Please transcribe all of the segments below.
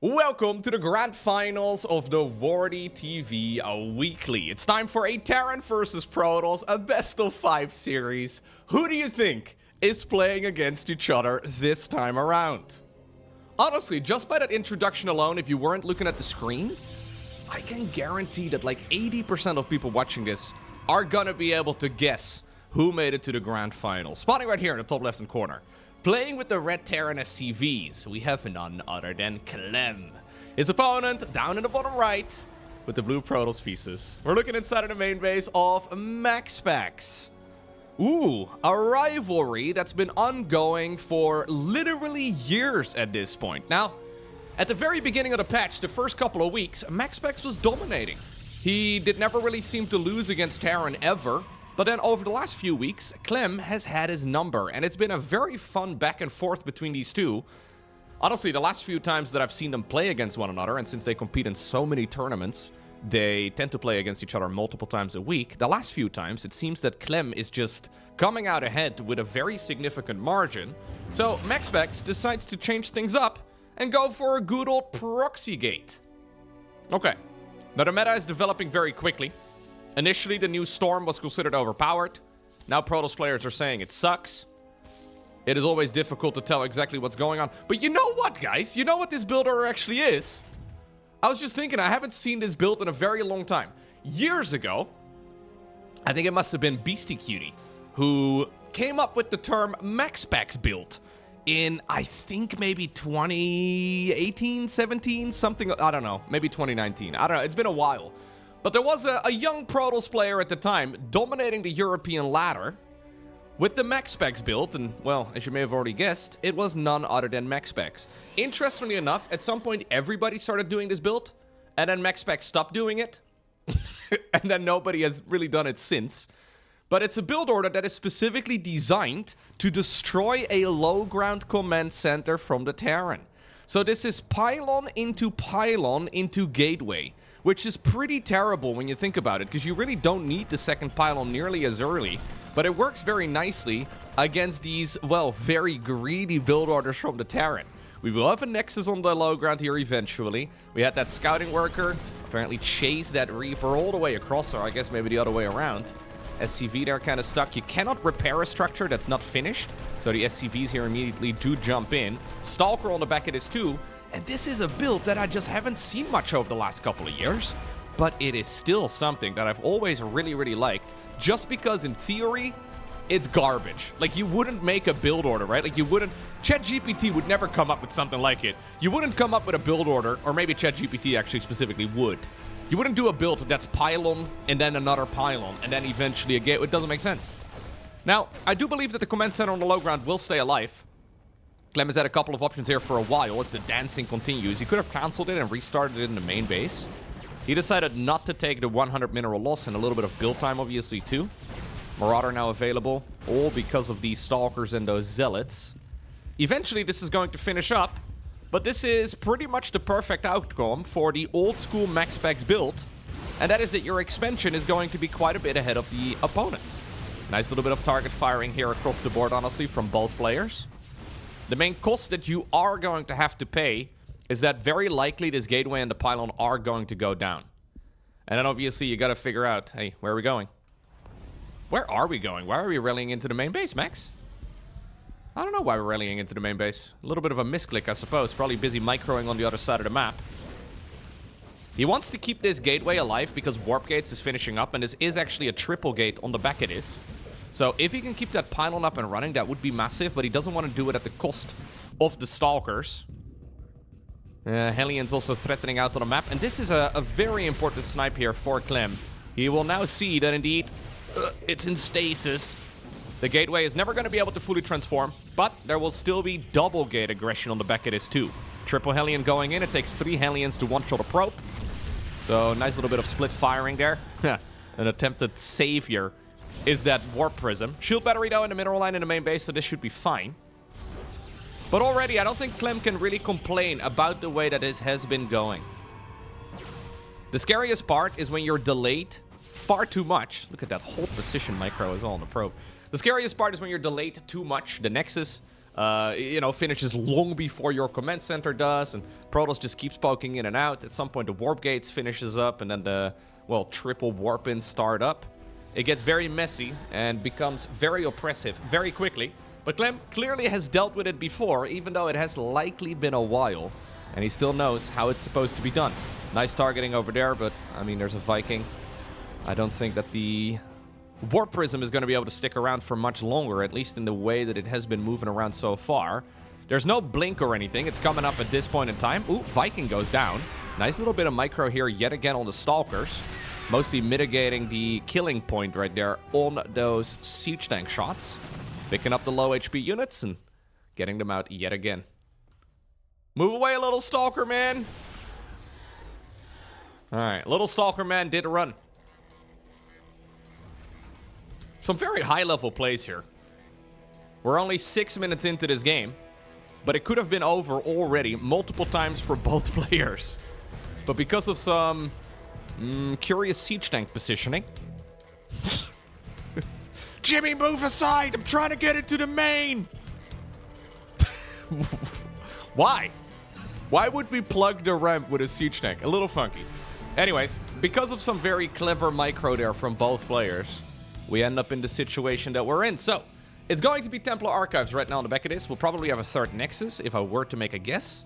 Welcome to the grand finals of the LowkoTV weekly. It's time for a Terran versus Protoss, a best of 5 series. Who do you think is playing against each other this time around? Honestly, just by that introduction alone, if you weren't looking at the screen, I can guarantee that like 80% of people watching this are gonna be able to guess who made it to the grand final. Spawning right here in the top left-hand corner. Playing with the red Terran SCVs, we have none other than Clem. His opponent, down in the bottom right, with the blue Protoss pieces. We're looking inside of the main base of MaxPax. Ooh, a rivalry that's been ongoing for literally years at this point. Now, at the very beginning of the patch, the first couple of weeks, MaxPax was dominating. He did never really seem to lose against Terran ever. But then over the last few weeks, Clem has had his number, and it's been a very fun back and forth between these two. Honestly, the last few times that I've seen them play against one another, and since they compete in so many tournaments, they tend to play against each other multiple times a week. The last few times, it seems that Clem is just coming out ahead with a very significant margin. So MaxPax decides to change things up and go for a good old proxy gate. Okay, now the meta is developing very quickly. Initially, the new Storm was considered overpowered. Now Protoss players are saying it sucks. It is always difficult to tell exactly what's going on. But you know what, guys? You know what this build order actually is? I was just thinking, I haven't seen this build in a very long time. Years ago, I think it must have been Beastie Cutie, who came up with the term MaxPax build in, I think, maybe 2018, 17, something, I don't know, maybe 2019. I don't know, it's been a while. But there was a young Protoss player at the time dominating the European ladder with the MaxPax build, and, well, as you may have already guessed, it was none other than MaxPax. Interestingly enough, at some point, everybody started doing this build, and then MaxPax stopped doing it, and then nobody has really done it since. But it's a build order that is specifically designed to destroy a low-ground command center from the Terran. So this is pylon into gateway, which is pretty terrible when you think about it, because you really don't need the second pylon nearly as early, but it works very nicely against these, well, very greedy build orders from the Terran. We will have a Nexus on the low ground here eventually. We had that scouting worker apparently chase that Reaper all the way across, or I guess maybe the other way around. SCV there kind of stuck. You cannot repair a structure that's not finished, so the SCVs here immediately do jump in. Stalker on the back of this too. And this is a build that I just haven't seen much over the last couple of years. But it is still something that I've always really liked. Just because, in theory, it's garbage. Like, you wouldn't make a build order, right? Like, you wouldn't... ChatGPT would never come up with something like it. You wouldn't come up with a build order, or maybe ChatGPT actually specifically would. You wouldn't do a build that's pylon, and then another pylon, and then eventually a gateway. It doesn't make sense. Now, I do believe that the command center on the low ground will stay alive. Clem has had a couple of options here for a while as the dancing continues. He could have cancelled it and restarted it in the main base. He decided not to take the 100 mineral loss and a little bit of build time, obviously, too. Marauder now available, all because of these Stalkers and those Zealots. Eventually, this is going to finish up, but this is pretty much the perfect outcome for the old-school MaxPax build, and that is that your expansion is going to be quite a bit ahead of the opponents. Nice little bit of target firing here across the board, honestly, from both players. The main cost that you are going to have to pay is that very likely this gateway and the pylon are going to go down. And then obviously you got to figure out, hey, where are we going? Where are we going? Why are we rallying into the main base, Max? I don't know why we're rallying into the main base. A little bit of a misclick, I suppose. Probably busy microing on the other side of the map. He wants to keep this gateway alive because Warp Gates is finishing up, and this is actually a triple gate on the back of this. So if he can keep that pylon up and running, that would be massive, but he doesn't want to do it at the cost of the Stalkers. Hellions also threatening out on the map, and this is a very important snipe here for Clem. He will now see that indeed it's in stasis. The gateway is never going to be able to fully transform, but there will still be double gate aggression on the back of this too. Triple Hellion going in, it takes 3 Hellions to one-shot a probe. So nice little bit of split firing there. An attempted savior is that Warp Prism. Shield battery, though, in the mineral line in the main base, so this should be fine. But already, I don't think Clem can really complain about the way that this has been going. The scariest part is when you're delayed far too much. Look at that whole position micro as well on the probe. The scariest part is when you're delayed too much. The Nexus finishes long before your command center does, and Protoss just keeps poking in and out. At some point, the warp gates finishes up, and then the, triple warp-ins start up. It gets very messy and becomes very oppressive very quickly. But Clem clearly has dealt with it before, even though it has likely been a while. And he still knows how it's supposed to be done. Nice targeting over there, but, I mean, there's a Viking. I don't think that the Warp Prism is going to be able to stick around for much longer, at least in the way that it has been moving around so far. There's no blink or anything. It's coming up at this point in time. Ooh, Viking goes down. Nice little bit of micro here yet again on the Stalkers. Mostly mitigating the killing point right there on those siege tank shots. Picking up the low HP units and getting them out yet again. Move away, little Stalker man. Alright, little Stalker man did run. Some very high-level plays here. We're only 6 minutes into this game, but it could have been over already multiple times for both players. But because of some curious siege tank positioning... Jimmy, move aside! I'm trying to get into the main! Why? Why would we plug the ramp with a siege tank? A little funky. Anyways, because of some very clever micro there from both players, we end up in the situation that we're in. So, it's going to be Templar Archives right now on the back of this. We'll probably have a third Nexus, if I were to make a guess.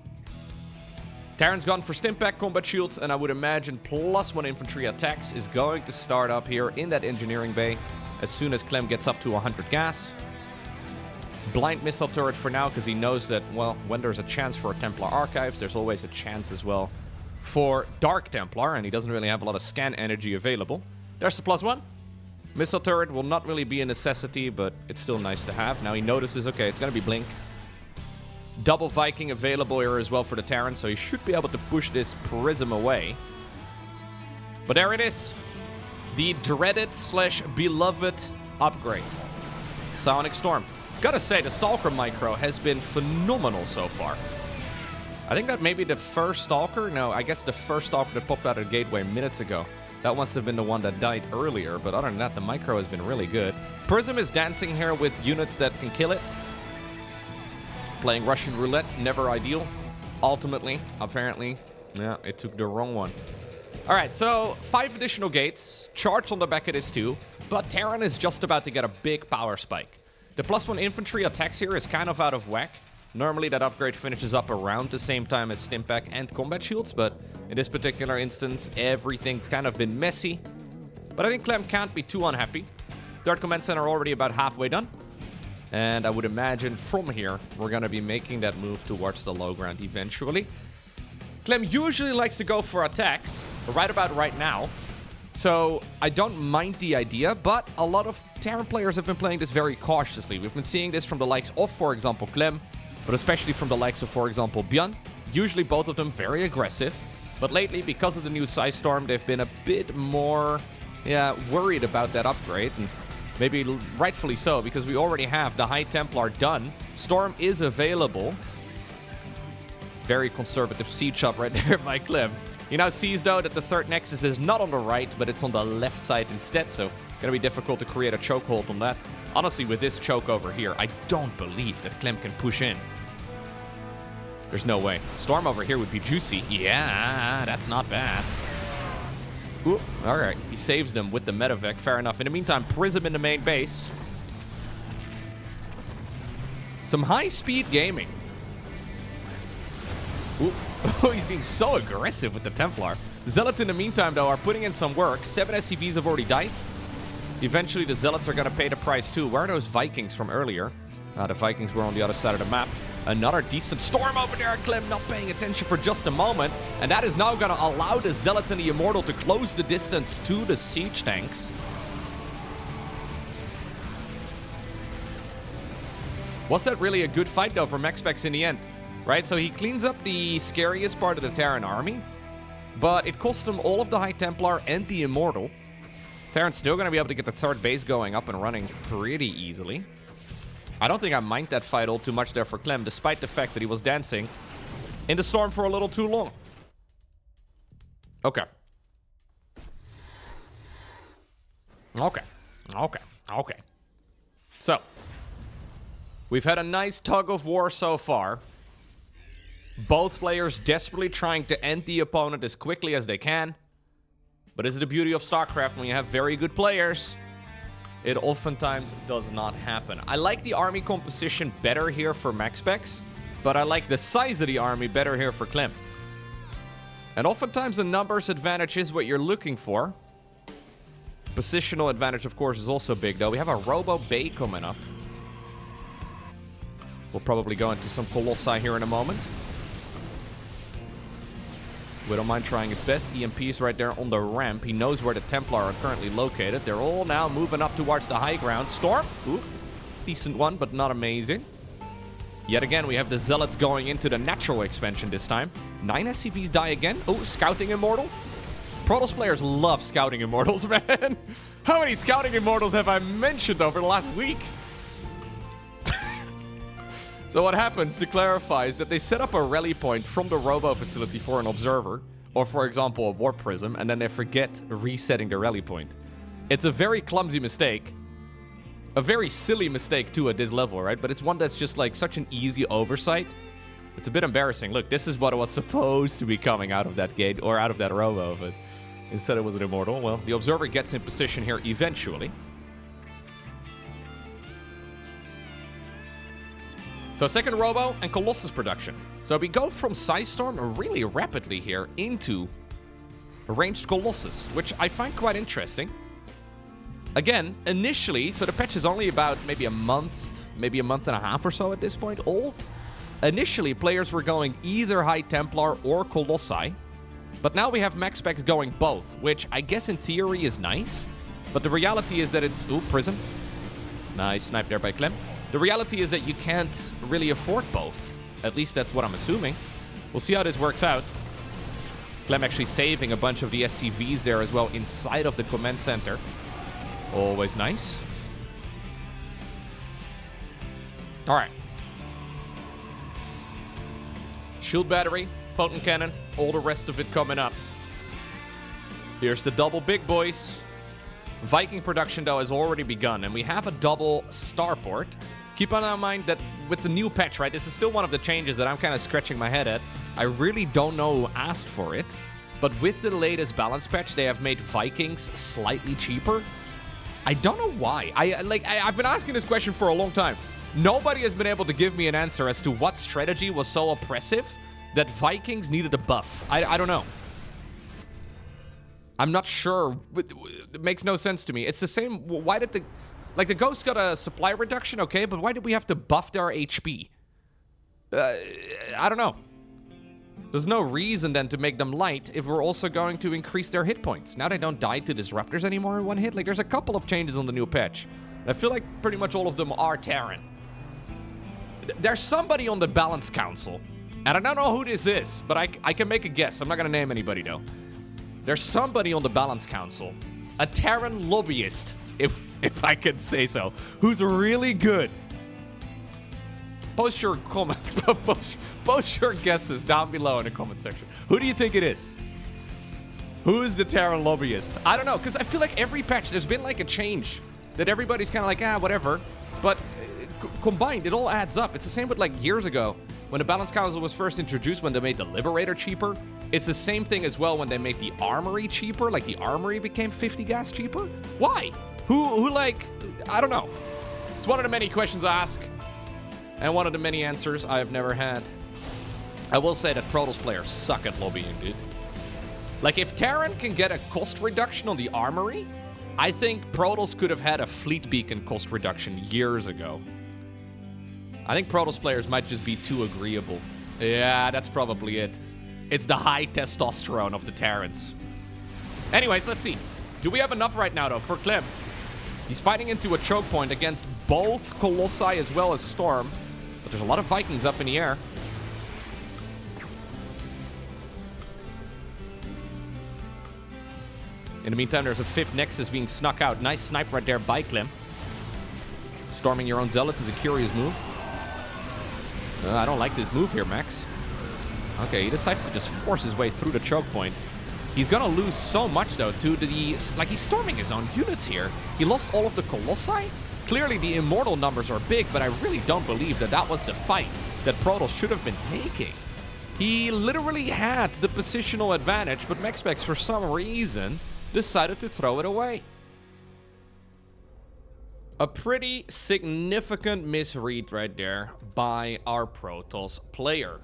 Terran's gone for Stimpak, combat shields, and I would imagine +1 infantry attacks is going to start up here in that engineering bay as soon as Clem gets up to 100 gas. Blind missile turret for now, because he knows that, well, when there's a chance for a Templar Archives, there's always a chance as well for Dark Templar, and he doesn't really have a lot of scan energy available. There's the +1. Missile turret will not really be a necessity, but it's still nice to have. Now he notices, okay, it's going to be blink. Double Viking available here as well for the Terran, so he should be able to push this Prism away. But there it is. The dreaded/beloved upgrade. Psionic Storm. Gotta say, the Stalker micro has been phenomenal so far. I think that maybe the first Stalker, no, I guess the first Stalker that popped out of the gateway minutes ago. That must have been the one that died earlier, but other than that, the micro has been really good. Prism is dancing here with units that can kill it. Playing Russian roulette, never ideal. Ultimately, apparently, yeah, it took the wrong one. All right, so 5 additional gates. Charge on the back of this too, but Terran is just about to get a big power spike. The +1 infantry attacks here is kind of out of whack. Normally that upgrade finishes up around the same time as Stimpak and combat shields, but in this particular instance, everything's kind of been messy. But I think Clem can't be too unhappy. Third command center already about halfway done. And I would imagine from here, we're going to be making that move towards the low ground eventually. Clem usually likes to go for attacks, right about right now. So I don't mind the idea, but a lot of Terran players have been playing this very cautiously. We've been seeing this from the likes of, for example, Clem, but especially from the likes of, for example, Björn. Usually both of them very aggressive. But lately, because of the new Psy Storm, they've been a bit more, worried about that upgrade. And maybe rightfully so, because we already have the High Templar done. Storm is available. Very conservative siege up right there by Clem. He now sees, though, that the third Nexus is not on the right, but it's on the left side instead, so gonna be difficult to create a chokehold on that. Honestly, with this choke over here, I don't believe that Clem can push in. There's no way. Storm over here would be juicy. Yeah, that's not bad. Ooh, all right, he saves them with the Medevac. Fair enough. In the meantime, Prism in the main base. Some high-speed gaming. Ooh. Oh, he's being so aggressive with the Templar. Zealots in the meantime, though, are putting in some work. 7 SCVs have already died. Eventually, the Zealots are going to pay the price, too. Where are those Vikings from earlier? The Vikings were on the other side of the map. Another decent Storm over there. Clem not paying attention for just a moment. And that is now going to allow the Zealots and the Immortal to close the distance to the siege tanks. Was that really a good fight, though, for MaxPax in the end? Right, so he cleans up the scariest part of the Terran army, but it cost him all of the High Templar and the Immortal. Terran's still going to be able to get the third base going up and running pretty easily. I don't think I mind that fight all too much there for Clem, despite the fact that he was dancing in the Storm for a little too long. Okay. Okay. So, We've had a nice tug of war so far. Both players desperately trying to end the opponent as quickly as they can. But this is the beauty of StarCraft when you have very good players. It oftentimes does not happen. I like the army composition better here for MaxPax, but I like the size of the army better here for Clem. And oftentimes the numbers advantage is what you're looking for. Positional advantage, of course, is also big, though. We have a Robo Bay coming up. We'll probably go into some Colossi here in a moment. We don't mind trying its best. EMP is right there on the ramp. He knows where the Templar are currently located. They're all now moving up towards the high ground. Storm. Ooh, decent one, but not amazing. Yet again, we have the Zealots going into the natural expansion this time. 9 SCVs die again. Oh, Scouting Immortal. Protoss players love Scouting Immortals, man. How many Scouting Immortals have I mentioned over the last week? So what happens, to clarify, is that they set up a rally point from the Robo facility for an observer, or for example a warp prism, and then they forget resetting the rally point. It's a very clumsy mistake. A very silly mistake too at this level, right? But it's one that's just like such an easy oversight. It's a bit embarrassing. Look, this is what was supposed to be coming out of that gate, or out of that Robo, but instead it was an Immortal. Well, the observer gets in position here eventually. So second Robo and Colossus production. So we go from Storm really rapidly here into a ranged Colossus, which I find quite interesting. Again, initially, so the patch is only about maybe a month and a half or so at this point old. Initially, players were going either High Templar or Colossi. But now we have MaxPax going both, which I guess in theory is nice. But the reality is that it's... Ooh, Prism. Nice snipe there by Clem. The reality is that you can't really afford both. At least that's what I'm assuming. We'll see how this works out. Clem actually saving a bunch of the SCVs there as well inside of the command center. Always nice. Alright. Shield battery, photon cannon, all the rest of it coming up. Here's the double big boys. Viking production, though, has already begun, and we have a double starport. Keep in mind that with the new patch, right, this is still one of the changes that I'm kind of scratching my head at. I really don't know who asked for it, but with the latest balance patch, they have made Vikings slightly cheaper. I don't know why. I've been asking this question for a long time. Nobody has been able to give me an answer as to what strategy was so oppressive that Vikings needed a buff. I don't know. I'm not sure. It makes no sense to me. It's the same. Why did the... Like, the Ghost got a supply reduction, okay, but why did we have to buff their HP? I don't know. There's no reason then to make them light if we're also going to increase their hit points. Now they don't die to disruptors anymore in one hit. Like, there's a couple of changes on the new patch. I feel like pretty much all of them are Terran. There's somebody on the Balance Council, and I don't know who this is, but I can make a guess. I'm not going to name anybody, though. There's somebody on the Balance Council, a Terran lobbyist, if I can say so, who's really good. Post your comment, post your guesses down below in the comment section. Who do you think it is? Who's the Terran lobbyist? I don't know, because I feel like every patch there's been like a change that everybody's kind of like, whatever. But combined, it all adds up. It's the same with like years ago when the Balance Council was first introduced, when they made the Liberator cheaper. It's the same thing as well when they made the Armory cheaper. Like the Armory became 50 gas cheaper. Why? Who like, I don't know. It's one of the many questions I ask, and one of the many answers I have never had. I will say that Protoss players suck at lobbying, dude. Like, if Terran can get a cost reduction on the Armory, I think Protoss could have had a Fleet Beacon cost reduction years ago. I think Protoss players might just be too agreeable. Yeah, that's probably it. It's the high testosterone of the Terrans. Anyways, let's see. Do we have enough right now, though, for Clem? He's fighting into a choke point against both Colossi as well as Storm. But there's a lot of Vikings up in the air. In the meantime, there's a 5th Nexus being snuck out. Nice snipe right there by Clem. Storming your own Zealots is a curious move. I don't like this move here, Max. Okay, he decides to just force his way through the choke point. He's gonna lose so much, though, to the... Like, he's storming his own units here. He lost all of the Colossi. Clearly, the immortal numbers are big, but I really don't believe that that was the fight that Protoss should have been taking. He literally had the positional advantage, but MaxPax, for some reason, decided to throw it away. A pretty significant misread right there by our Protoss player.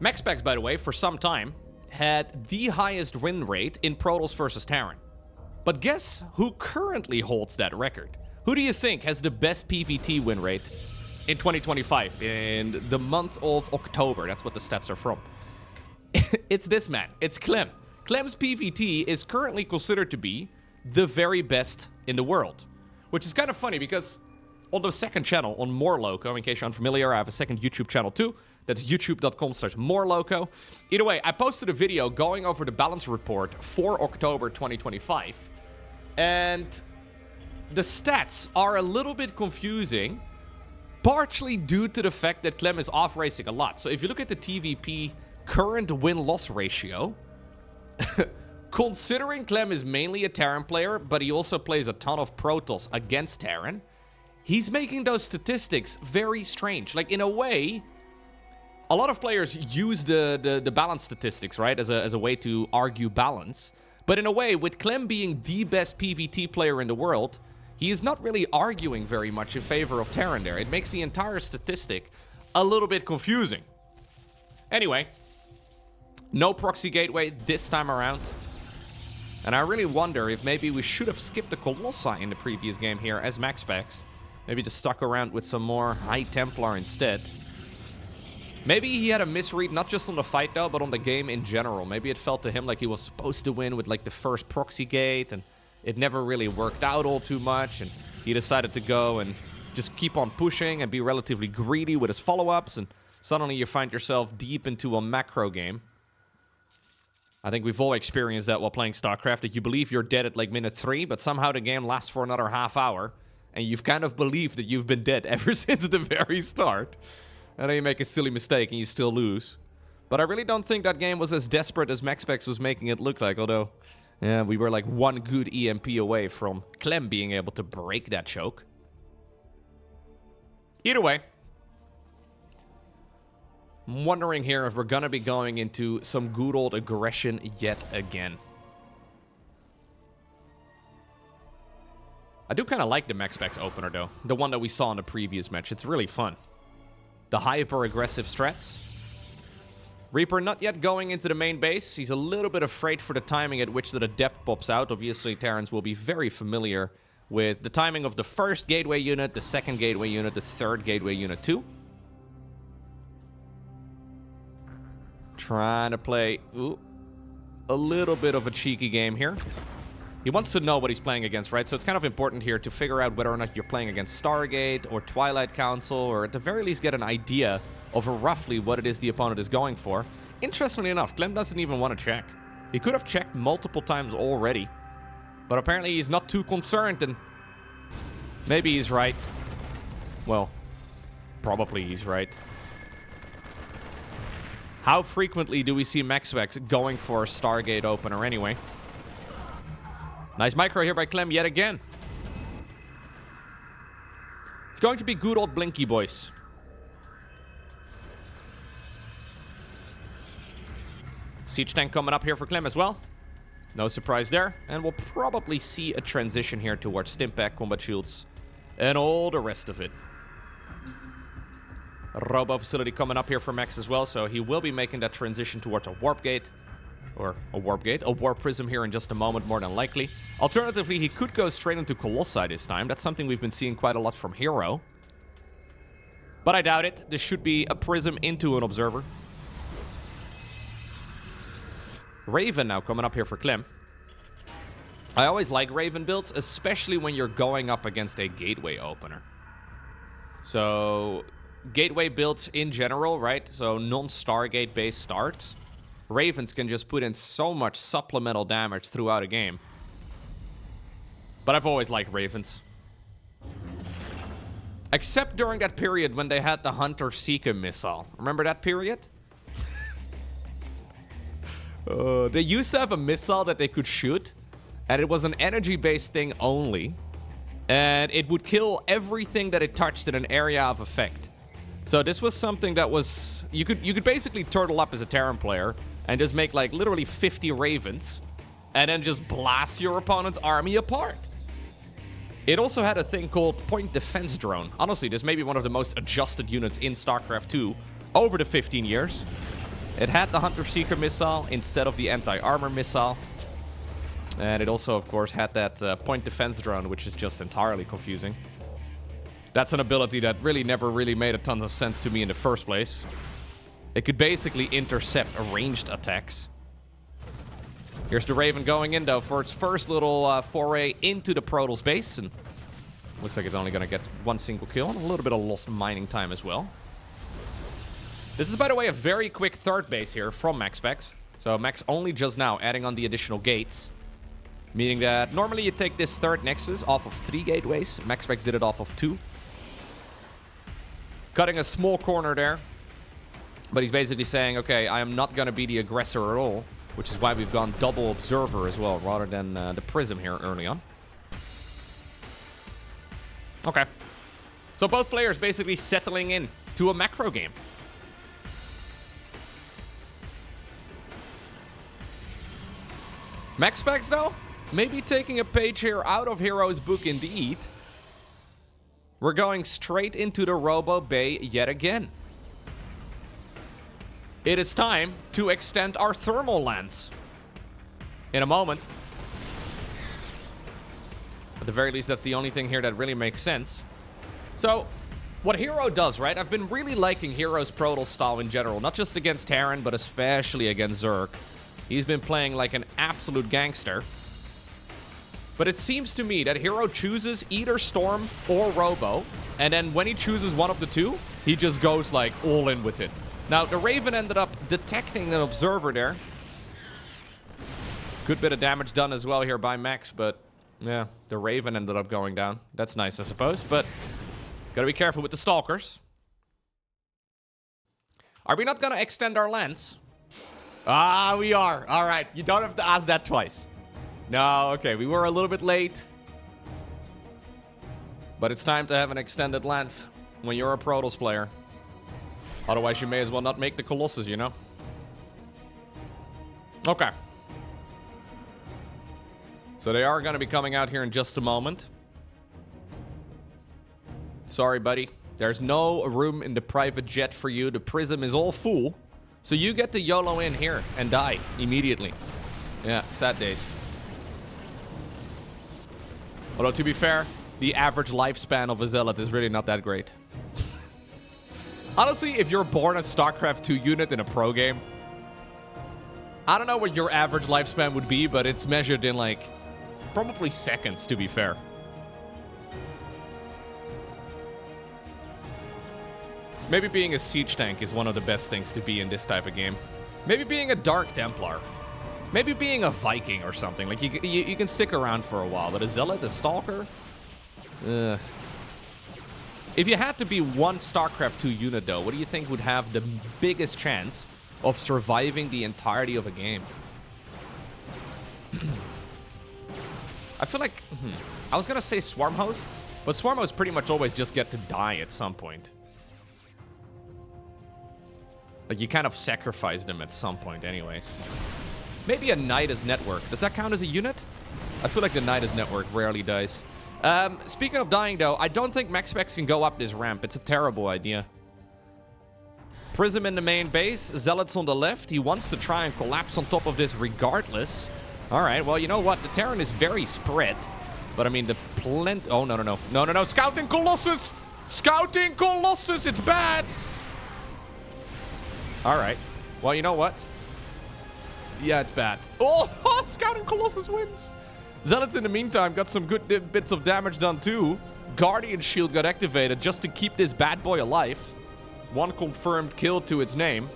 MaxPax, by the way, for some time, had the highest win rate in Protoss versus Terran. But guess who currently holds that record? Who do you think has the best PvT win rate in 2025, in the month of October? That's what the stats are from. It's this man. It's Clem. Clem's PvT is currently considered to be the very best in the world. Which is kind of funny because on the second channel, on More Loco, in case you're unfamiliar, I have a second YouTube channel too. That's youtube.com/moreloko. Either way, I posted a video going over the balance report for October 2025. And the stats are a little bit confusing, partially due to the fact that Clem is off-racing a lot. So if you look at the TVP current win-loss ratio, considering Clem is mainly a Terran player, but he also plays a ton of Protoss against Terran, he's making those statistics very strange. Like, in a way, a lot of players use the balance statistics, right, as a way to argue balance. But in a way, with Clem being the best PvT player in the world, he is not really arguing very much in favor of Terran there. It makes the entire statistic a little bit confusing. Anyway, no proxy gateway this time around. And I really wonder if maybe we should have skipped the Colossi in the previous game here as MaxPax. Maybe just stuck around with some more high Templar instead. Maybe he had a misread, not just on the fight though, but on the game in general. Maybe it felt to him like he was supposed to win with like the first proxy gate, and it never really worked out all too much, and he decided to go and just keep on pushing and be relatively greedy with his follow-ups, and suddenly you find yourself deep into a macro game. I think we've all experienced that while playing StarCraft, that you believe you're dead at like minute 3, but somehow the game lasts for another half hour, and you've kind of believed that you've been dead ever since the very start. And then you make a silly mistake and you still lose. But I really don't think that game was as desperate as MaxPax was making it look like, although, yeah, we were like one good EMP away from Clem being able to break that choke. Either way, I'm wondering here if we're gonna be going into some good old aggression yet again. I do kind of like the MaxPax opener though, the one that we saw in the previous match. It's really fun. The hyper-aggressive strats. Reaper not yet going into the main base. He's a little bit afraid for the timing at which the adept pops out. Obviously, Terrans will be very familiar with the timing of the first gateway unit, the second gateway unit, the third gateway unit too. Trying to play a little bit of a cheeky game here. He wants to know what he's playing against, right? So it's kind of important here to figure out whether or not you're playing against Stargate or Twilight Council, or at the very least get an idea of roughly what it is the opponent is going for. Interestingly enough, Clem doesn't even want to check. He could have checked multiple times already, but apparently he's not too concerned, and maybe he's right. Well, probably he's right. How frequently do we see MaxPax going for a Stargate opener anyway? Nice micro here by Clem yet again. It's going to be good old Blinky, boys. Siege tank coming up here for Clem as well. No surprise there. And we'll probably see a transition here towards Stimpack, combat shields, and all the rest of it. A robo facility coming up here for Max as well, so he will be making that transition towards a warp gate. Or a warp gate, a warp prism here in just a moment, more than likely. Alternatively, he could go straight into Colossi this time. That's something we've been seeing quite a lot from Hero. But I doubt it. This should be a prism into an observer. Raven now coming up here for Clem. I always like Raven builds, especially when you're going up against a gateway opener. So, gateway builds in general, right? So, non-Stargate based starts. Ravens can just put in so much supplemental damage throughout a game. But I've always liked Ravens. Except during that period when they had the Hunter-Seeker missile. Remember that period? They used to have a missile that they could shoot, and it was an energy-based thing only. And it would kill everything that it touched in an area of effect. So this was something that was... You could basically turtle up as a Terran player and just make like literally 50 ravens and then just blast your opponent's army apart. It also had a thing called Point Defense Drone. Honestly, this may be one of the most adjusted units in StarCraft 2 over the 15 years. It had the Hunter-Seeker missile instead of the anti-armor missile. And it also, of course, had that Point Defense Drone, which is just entirely confusing. That's an ability that really never really made a ton of sense to me in the first place. It could basically intercept ranged attacks. Here's the Raven going in, though, for its first little foray into the Protoss base. And looks like it's only going to get one single kill and a little bit of lost mining time as well. This is, by the way, a very quick third base here from MaxPax. So Max only just now adding on the additional gates. Meaning that normally you take this third Nexus off of 3 gateways. MaxPax did it off of 2. Cutting a small corner there. But he's basically saying, okay, I am not going to be the aggressor at all. Which is why we've gone double Observer as well, rather than the Prism here early on. Okay. So both players basically settling in to a macro game. MaxPax, though, maybe taking a page here out of Hero's book indeed. We're going straight into the Robo Bay yet again. It is time to extend our thermal lance. In a moment. At the very least, that's the only thing here that really makes sense. So, what Hero does, right? I've been really liking Hero's Protoss style in general. Not just against Terran, but especially against Zerg. He's been playing like an absolute gangster. But it seems to me that Hero chooses either Storm or Robo. And then when he chooses one of the two, he just goes like all in with it. Now, the Raven ended up detecting an Observer there. Good bit of damage done as well here by Max, but yeah, the Raven ended up going down. That's nice, I suppose, but gotta be careful with the Stalkers. Are we not gonna extend our lance? Ah, we are. All right, you don't have to ask that twice. No, okay, we were a little bit late. But it's time to have an extended lance when you're a Protoss player. Otherwise, you may as well not make the Colossus, you know? Okay. So they are going to be coming out here in just a moment. Sorry, buddy. There's no room in the private jet for you. The Prism is all full. So you get to YOLO in here and die immediately. Yeah, sad days. Although, to be fair, the average lifespan of a Zealot is really not that great. Honestly, if you're born a StarCraft 2 unit in a pro game, I don't know what your average lifespan would be, but it's measured in, like, probably seconds, to be fair. Maybe being a siege tank is one of the best things to be in this type of game. Maybe being a Dark Templar. Maybe being a Viking or something. Like, you can stick around for a while, but a Zealot, a Stalker? If you had to be one StarCraft 2 unit, though, what do you think would have the biggest chance of surviving the entirety of a game? I feel like... I was gonna say Swarm Hosts, but Swarm Hosts pretty much always just get to die at some point. Like, you kind of sacrifice them at some point anyways. Maybe a Nidus Network. Does that count as a unit? I feel like the Nidus Network rarely dies. Speaking of dying, though, I don't think MaxPax can go up this ramp. It's a terrible idea. Prism in the main base. Zealots on the left. He wants to try and collapse on top of this regardless. All right, well, you know what? The Terran is very spread. But, I mean, the plenty... Oh, no, no, no. No, no, no. Scouting Colossus! Scouting Colossus! It's bad! All right. Well, you know what? Yeah, it's bad. Oh, Scouting Colossus wins! Zealots, in the meantime, got some good bits of damage done, too. Guardian Shield got activated just to keep this bad boy alive. One confirmed kill to its name.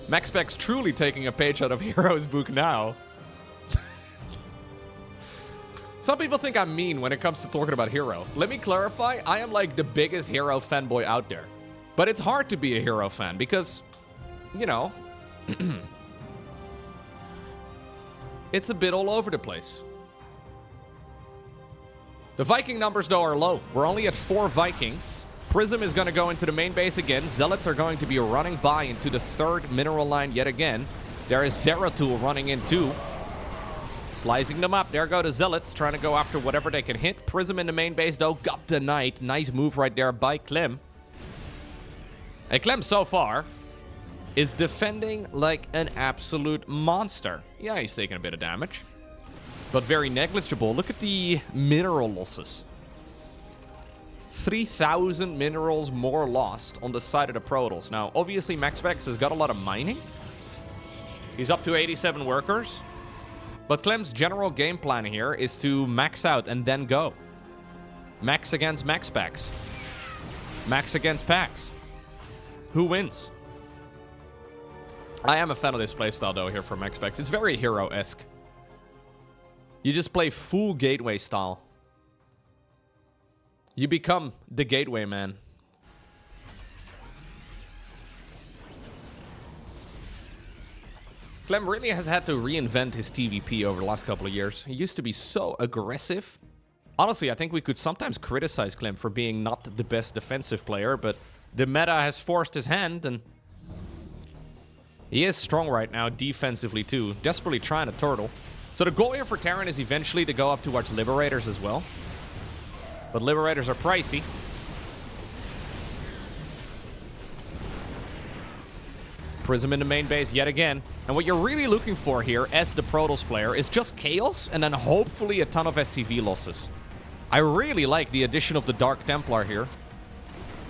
MaxPax truly taking a page out of Hero's book now. Some people think I'm mean when it comes to talking about Hero. Let me clarify, I am like the biggest Hero fanboy out there. But it's hard to be a Hero fan because, you know, it's a bit all over the place. The Viking numbers, though, are low. We're only at 4 Vikings. Prism is going to go into the main base again. Zealots are going to be running by into the 3rd mineral line yet again. There is Zeratul running in too. Slicing them up. There go the Zealots, trying to go after whatever they can hit. Prism in the main base, though, got denied. Nice move right there by Clem. And Clem, so far, is defending like an absolute monster. Yeah, he's taking a bit of damage, but very negligible. Look at the mineral losses. 3,000 minerals more lost on the side of the Protoss. Now, obviously, MaxPax has got a lot of mining. He's up to 87 workers. But Clem's general game plan here is to max out and then go. Max against MaxPax. Max against Pax. Who wins? I am a fan of this playstyle, though, here for MaxPax. It's very hero-esque. You just play full gateway style. You become the gateway man. Clem really has had to reinvent his TVP over the last couple of years. He used to be so aggressive. Honestly, I think we could sometimes criticize Clem for being not the best defensive player, but the meta has forced his hand, and he is strong right now defensively too, desperately trying to turtle. So the goal here for Terran is eventually to go up towards Liberators as well. But Liberators are pricey. Prism in the main base yet again. And what you're really looking for here as the Protoss player is just chaos and then hopefully a ton of SCV losses. I really like the addition of the Dark Templar here.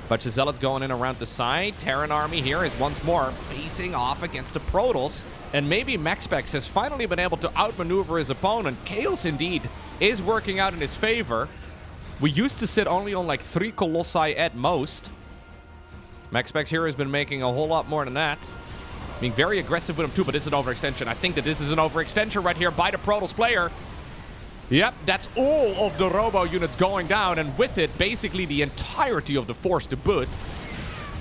Bunch of Zealots going in around the side. Terran army here is once more facing off against the Protoss. And maybe MaxPax has finally been able to outmaneuver his opponent. Chaos indeed is working out in his favor. We used to sit only on like 3 Colossi at most. MaxPax here has been making a whole lot more than that. Being very aggressive with him too, but this is an overextension. I think that this is an overextension right here by the Protoss player. Yep, that's all of the robo units going down, and with it, basically the entirety of the force to boot.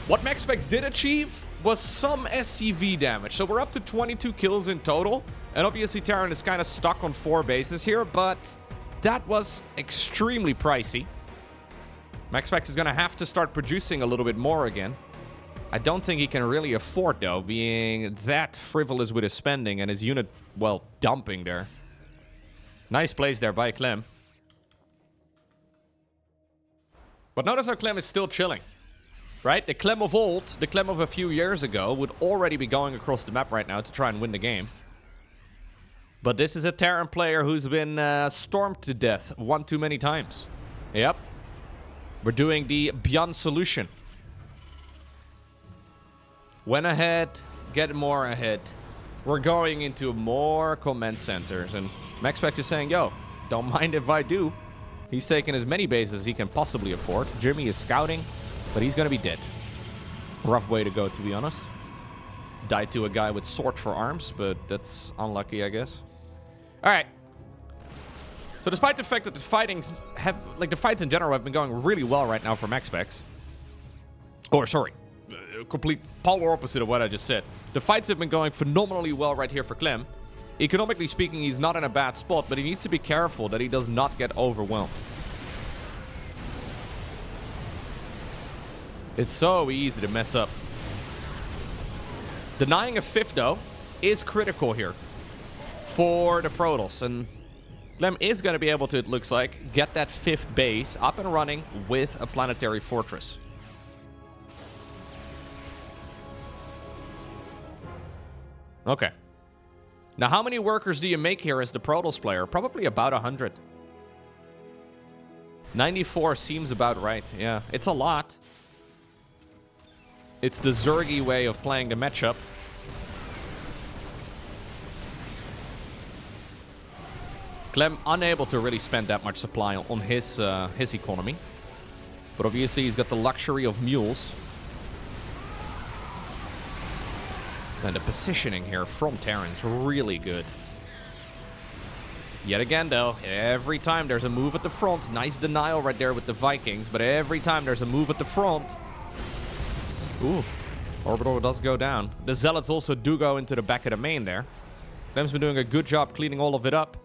What MaxPax did achieve was some SCV damage. So we're up to 22 kills in total, and obviously Terran is kind of stuck on 4 bases here, but that was extremely pricey. MaxPax is going to have to start producing a little bit more again. I don't think he can really afford, though, being that frivolous with his spending and his unit, well, dumping there. Nice plays there by Clem. But notice how Clem is still chilling, right? The Clem of old, the Clem of a few years ago, would already be going across the map right now to try and win the game. But this is a Terran player who's been stormed to death one too many times. Yep. We're doing the Beyond solution. Went ahead, get more ahead. We're going into more command centers, and MaxPax is saying, yo, don't mind if I do. He's taking as many bases as he can possibly afford. Jimmy is scouting, but he's gonna be dead. Rough way to go, to be honest. Died to a guy with sword for arms, but that's unlucky, I guess. Alright. So despite the fact that the fightings have, like the fights in general have been going really well right now for MaxPax. Or, sorry. Complete polar opposite of what I just said. The fights have been going phenomenally well right here for Clem. Economically speaking, he's not in a bad spot, but he needs to be careful that he does not get overwhelmed. It's so easy to mess up. Denying a 5th, though, is critical here for the Protoss. And Clem is going to be able to, it looks like, get that 5th base up and running with a planetary fortress. Okay. Now, how many workers do you make here as the Protoss player? Probably about 100. 94 seems about right. Yeah, it's a lot. It's the Zergy way of playing the matchup. Clem unable to really spend that much supply on his economy. But obviously he's got the luxury of mules. And the positioning here from Terran's really good. Yet again, though, every time there's a move at the front, nice denial right there with the Vikings, but every time there's a move at the front... Ooh, Orbital does go down. The Zealots also do go into the back of the main there. Clem's been doing a good job cleaning all of it up.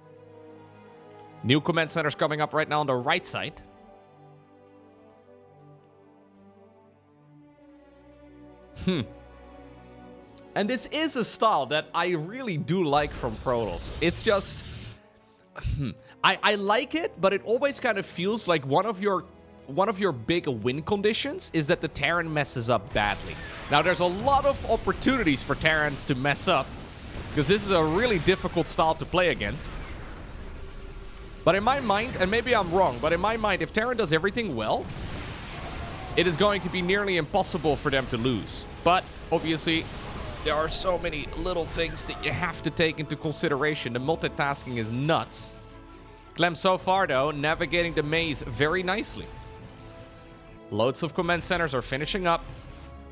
New command centers coming up right now on the right side. And this is a style that I really do like from Protoss. It's just... I like it, but it always kind of feels like one of your big win conditions is that the Terran messes up badly. Now, there's a lot of opportunities for Terrans to mess up, because this is a really difficult style to play against. But in my mind, and maybe I'm wrong, but in my mind, if Terran does everything well, it is going to be nearly impossible for them to lose. But, obviously, there are so many little things that you have to take into consideration. The multitasking is nuts. Clem so far, though, navigating the maze very nicely. Loads of command centers are finishing up.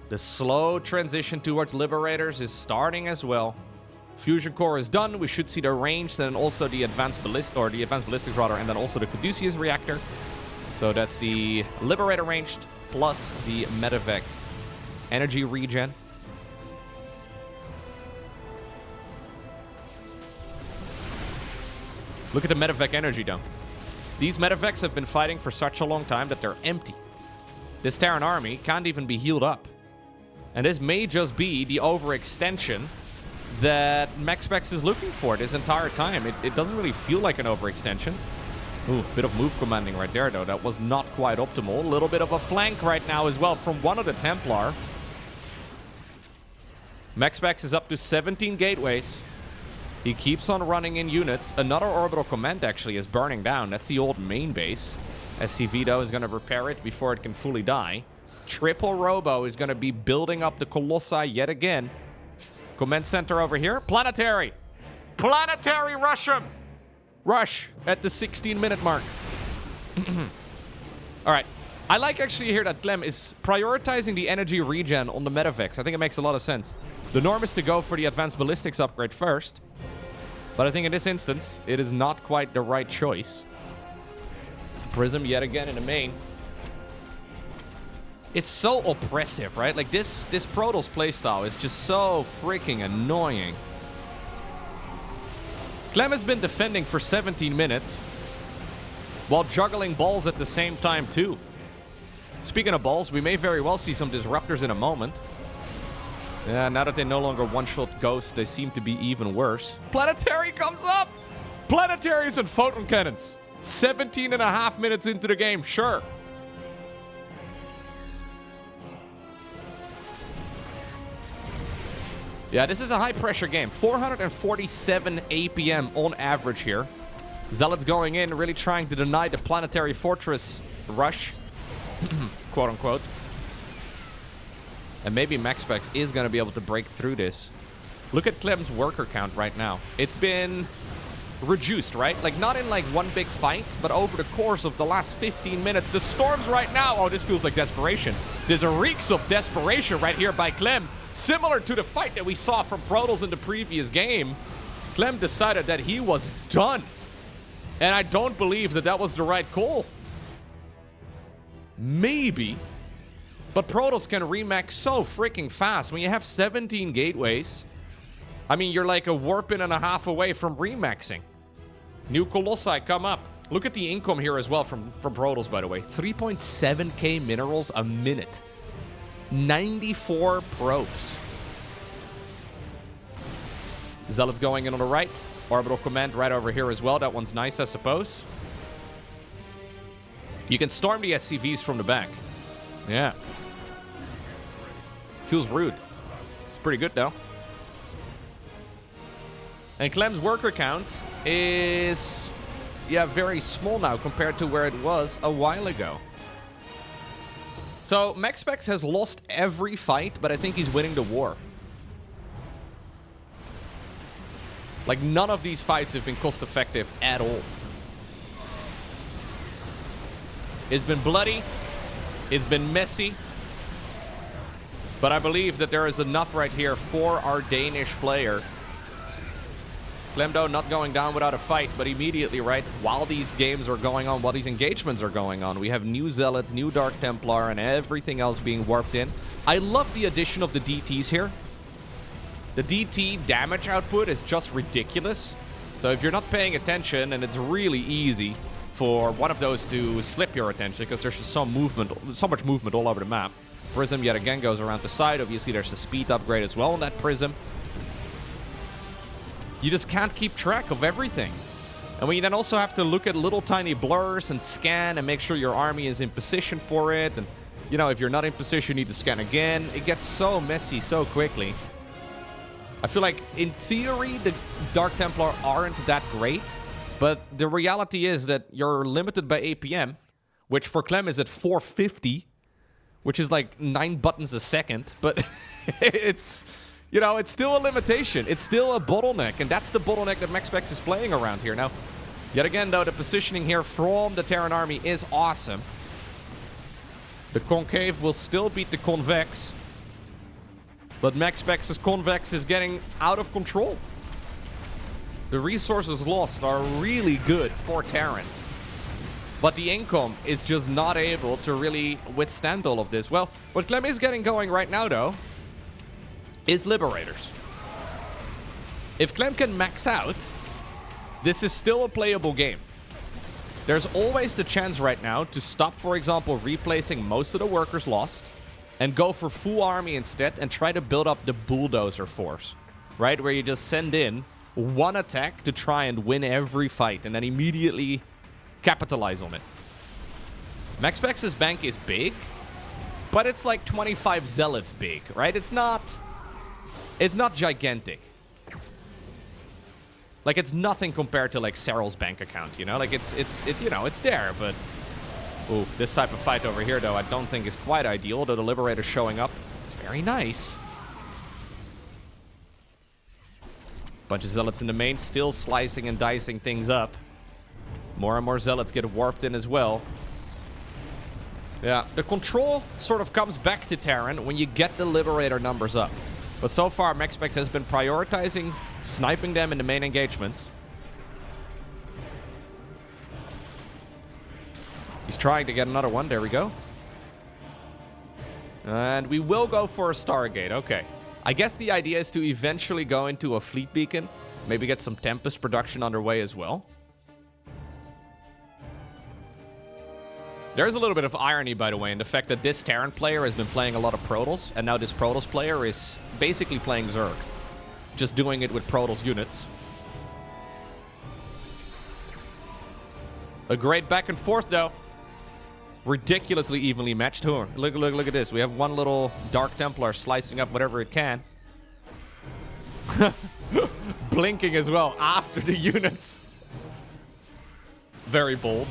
The slow transition towards Liberators is starting as well. Fusion core is done. We should see the range, then also the advanced ballistics rather, and then also the Caduceus reactor. So that's the Liberator ranged plus the medevac energy regen. Look at the medevac energy though. These medevacs have been fighting for such a long time that they're empty. This Terran army can't even be healed up. And this may just be the overextension that MaxPax is looking for this entire time. It doesn't really feel like an overextension. Ooh, bit of move commanding right there though. That was not quite optimal. A little bit of a flank right now as well from one of the Templar. MaxPax is up to 17 gateways. He keeps on running in units. Another orbital command actually is burning down. That's the old main base. SCV though is going to repair it before it can fully die. Triple Robo is going to be building up the Colossi yet again. Command center over here. Planetary! Planetary, rush him! Rush at the 16-minute mark. Alright. I like actually here that Clem is prioritizing the energy regen on the medevacs. I think it makes a lot of sense. The norm is to go for the advanced ballistics upgrade first. But I think in this instance, it is not quite the right choice. Prism yet again in the main. It's so oppressive, right? Like this Protoss playstyle is just so freaking annoying. Clem has been defending for 17 minutes while juggling balls at the same time too. Speaking of balls, we may very well see some disruptors in a moment. Yeah, now that they no longer one-shot ghosts, they seem to be even worse. Planetary comes up! Planetaries and photon cannons. 17.5 minutes into the game, sure. Yeah, this is a high-pressure game. 447 APM on average here. Zealots going in, really trying to deny the planetary fortress rush. Quote-unquote. And maybe MaxPax is going to be able to break through this. Look at Clem's worker count right now. It's been reduced, right? Like, not in, like, one big fight, but over the course of the last 15 minutes. The storms right now... Oh, this feels like desperation. There's a reeks of desperation right here by Clem. Similar to the fight that we saw from Protoss in the previous game. Clem decided that he was done. And I don't believe that that was the right call. Maybe... But Protoss can remax so freaking fast. When you have 17 gateways, I mean, you're like a warpin and a half away from remaxing. New Colossi come up. Look at the income here as well from Protoss, by the way. 3.7k minerals a minute. 94 probes. Zealots going in on the right. Orbital command right over here as well. That one's nice, I suppose. You can storm the SCVs from the back. Yeah. Feels rude. It's pretty good, though. And Clem's worker count is, yeah, very small now compared to where it was a while ago. So, MaxPax has lost every fight, but I think he's winning the war. Like, none of these fights have been cost-effective at all. It's been bloody. It's been messy. But I believe that there is enough right here for our Danish player. Clemdo not going down without a fight, but immediately, right, while these games are going on, while these engagements are going on, we have new Zealots, new Dark Templar, and everything else being warped in. I love the addition of the DTs here. The DT damage output is just ridiculous. So if you're not paying attention, and it's really easy for one of those to slip your attention because there's just so much movement all over the map. Prism yet again goes around the side. Obviously, there's a speed upgrade as well on that Prism. You just can't keep track of everything. And we then also have to look at little tiny blurs and scan and make sure your army is in position for it. And, you know, if you're not in position, you need to scan again. It gets so messy so quickly. I feel like, in theory, the Dark Templar aren't that great. But the reality is that you're limited by APM, which for Clem is at 450, which is like 9 buttons a second. But it's, you know, it's still a limitation. It's still a bottleneck, and that's the bottleneck that MaxPax is playing around here. Now, yet again, though, the positioning here from the Terran army is awesome. The Concave will still beat the Convex. But MaxPax's Convex is getting out of control. The resources lost are really good for Terran. But the income is just not able to really withstand all of this. Well, what Clem is getting going right now, though, is Liberators. If Clem can max out, this is still a playable game. There's always the chance right now to stop, for example, replacing most of the workers lost and go for full army instead and try to build up the bulldozer force, right? Where you just send in one attack to try and win every fight and then immediately capitalize on it. MaxPax's bank is big, but it's like 25 zealots big, right? It's not gigantic. Like, it's nothing compared to, like, Cyril's bank account, you know? Like, it's you know, it's there, but... Ooh, this type of fight over here, though, I don't think is quite ideal, though the Liberator's showing up. It's very nice. Bunch of Zealots in the main, still slicing and dicing things up. More and more Zealots get warped in as well. Yeah, the control sort of comes back to Terran when you get the Liberator numbers up. But so far, MaxPax has been prioritizing sniping them in the main engagements. He's trying to get another one. There we go. And we will go for a Stargate. Okay. I guess the idea is to eventually go into a fleet beacon. Maybe get some Tempest production underway as well. There's a little bit of irony, by the way, in the fact that this Terran player has been playing a lot of Protoss, and now this Protoss player is basically playing Zerg. Just doing it with Protoss units. A great back and forth, though. Ridiculously evenly matched. Oh, look at this. We have one little Dark Templar slicing up whatever it can. Blinking as well after the units. Very bold.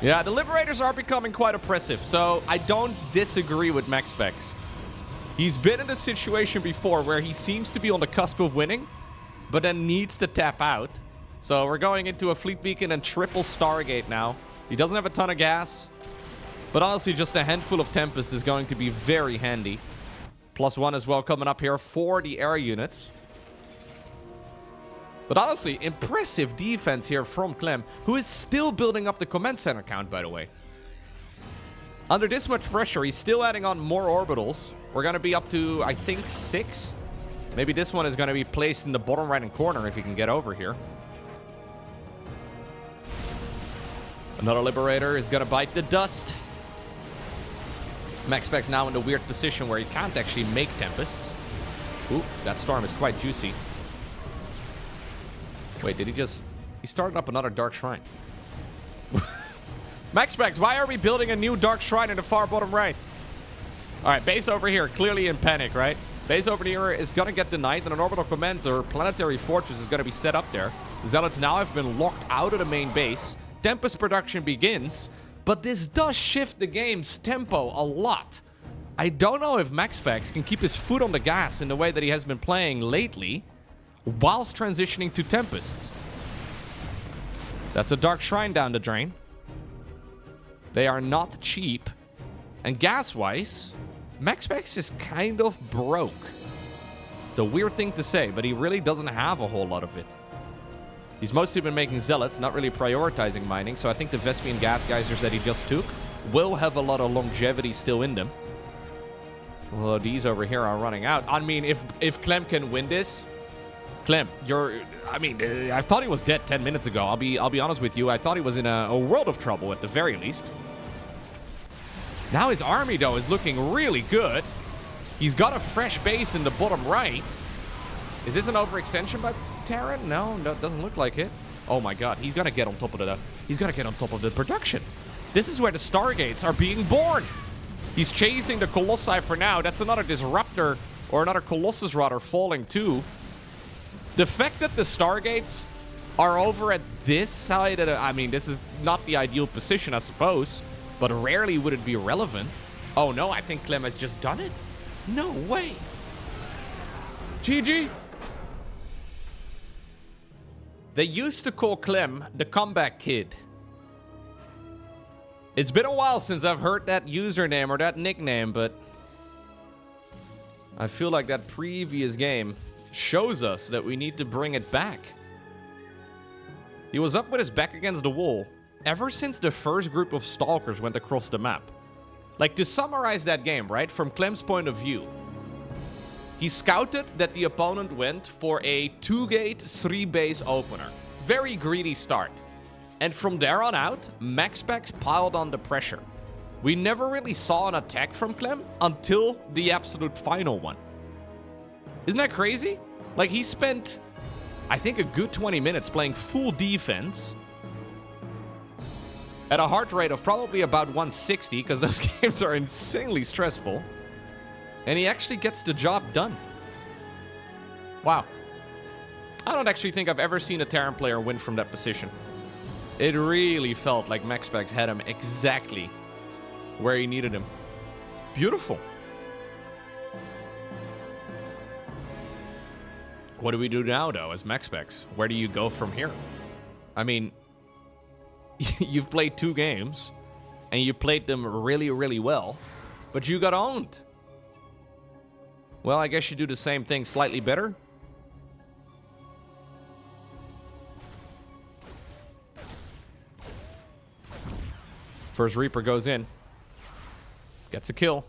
Yeah, the Liberators are becoming quite oppressive, so I don't disagree with MaxPax. He's been in a situation before where he seems to be on the cusp of winning, but then needs to tap out. So we're going into a fleet beacon and triple Stargate now. He doesn't have a ton of gas, but honestly, just a handful of Tempest is going to be very handy. +1 as well coming up here for the air units. But honestly, impressive defense here from Clem, who is still building up the command center count, by the way. Under this much pressure, he's still adding on more orbitals. We're going to be up to, I think, 6. Maybe this one is going to be placed in the bottom right-hand corner if he can get over here. Another Liberator is going to bite the dust. MaxPax now in the weird position where he can't actually make Tempests. Ooh, that Storm is quite juicy. Wait, did he just... He started up another Dark Shrine. MaxPax, why are we building a new Dark Shrine in the far bottom right? Alright, base over here, clearly in panic, right? Base over here is going to get denied, and an Orbital Command or Planetary Fortress is going to be set up there. The Zealots now have been locked out of the main base. Tempest production begins, but this does shift the game's tempo a lot. I don't know if MaxPax can keep his foot on the gas in the way that he has been playing lately, whilst transitioning to Tempests. That's a Dark Shrine down the drain. They are not cheap. And gas-wise, MaxPax is kind of broke. It's a weird thing to say, but he really doesn't have a whole lot of it. He's mostly been making Zealots, not really prioritizing mining, so I think the Vespian gas geysers that he just took will have a lot of longevity still in them. Well, these over here are running out. I mean, if Clem can win this, Clem, I thought he was dead 10 minutes ago. I'll be honest with you. I thought he was in a world of trouble at the very least. Now his army, though, is looking really good. He's got a fresh base in the bottom right. Is this an overextension by Terran? No, it doesn't look like it. Oh my god, he's gonna get on top of the production. This is where the Stargates are being born. He's chasing the Colossi for now. That's another Disruptor, or another Colossus rather, falling too. The fact that the Stargates are over at this side of the, this is not the ideal position, I suppose, but rarely would it be relevant. Oh no, I think Clem has just done it. No way. GG. They used to call Clem the comeback kid. It's been a while since I've heard that username or that nickname, but I feel like that previous game shows us that we need to bring it back. He was up with his back against the wall ever since the first group of stalkers went across the map. Like, to summarize that game, right, from Clem's point of view, he scouted that the opponent went for a 2-gate, 3-base opener. Very greedy start. And from there on out, MaxPax piled on the pressure. We never really saw an attack from Clem until the absolute final one. Isn't that crazy? Like, he spent, I think, a good 20 minutes playing full defense at a heart rate of probably about 160, because those games are insanely stressful. And he actually gets the job done. Wow. I don't actually think I've ever seen a Terran player win from that position. It really felt like MaxPax had him exactly where he needed him. Beautiful. What do we do now, though, as MaxPax? Where do you go from here? I mean, you've played 2 games, and you played them really, really well, but you got owned. Well, I guess you do the same thing slightly better. First Reaper goes in. Gets a kill.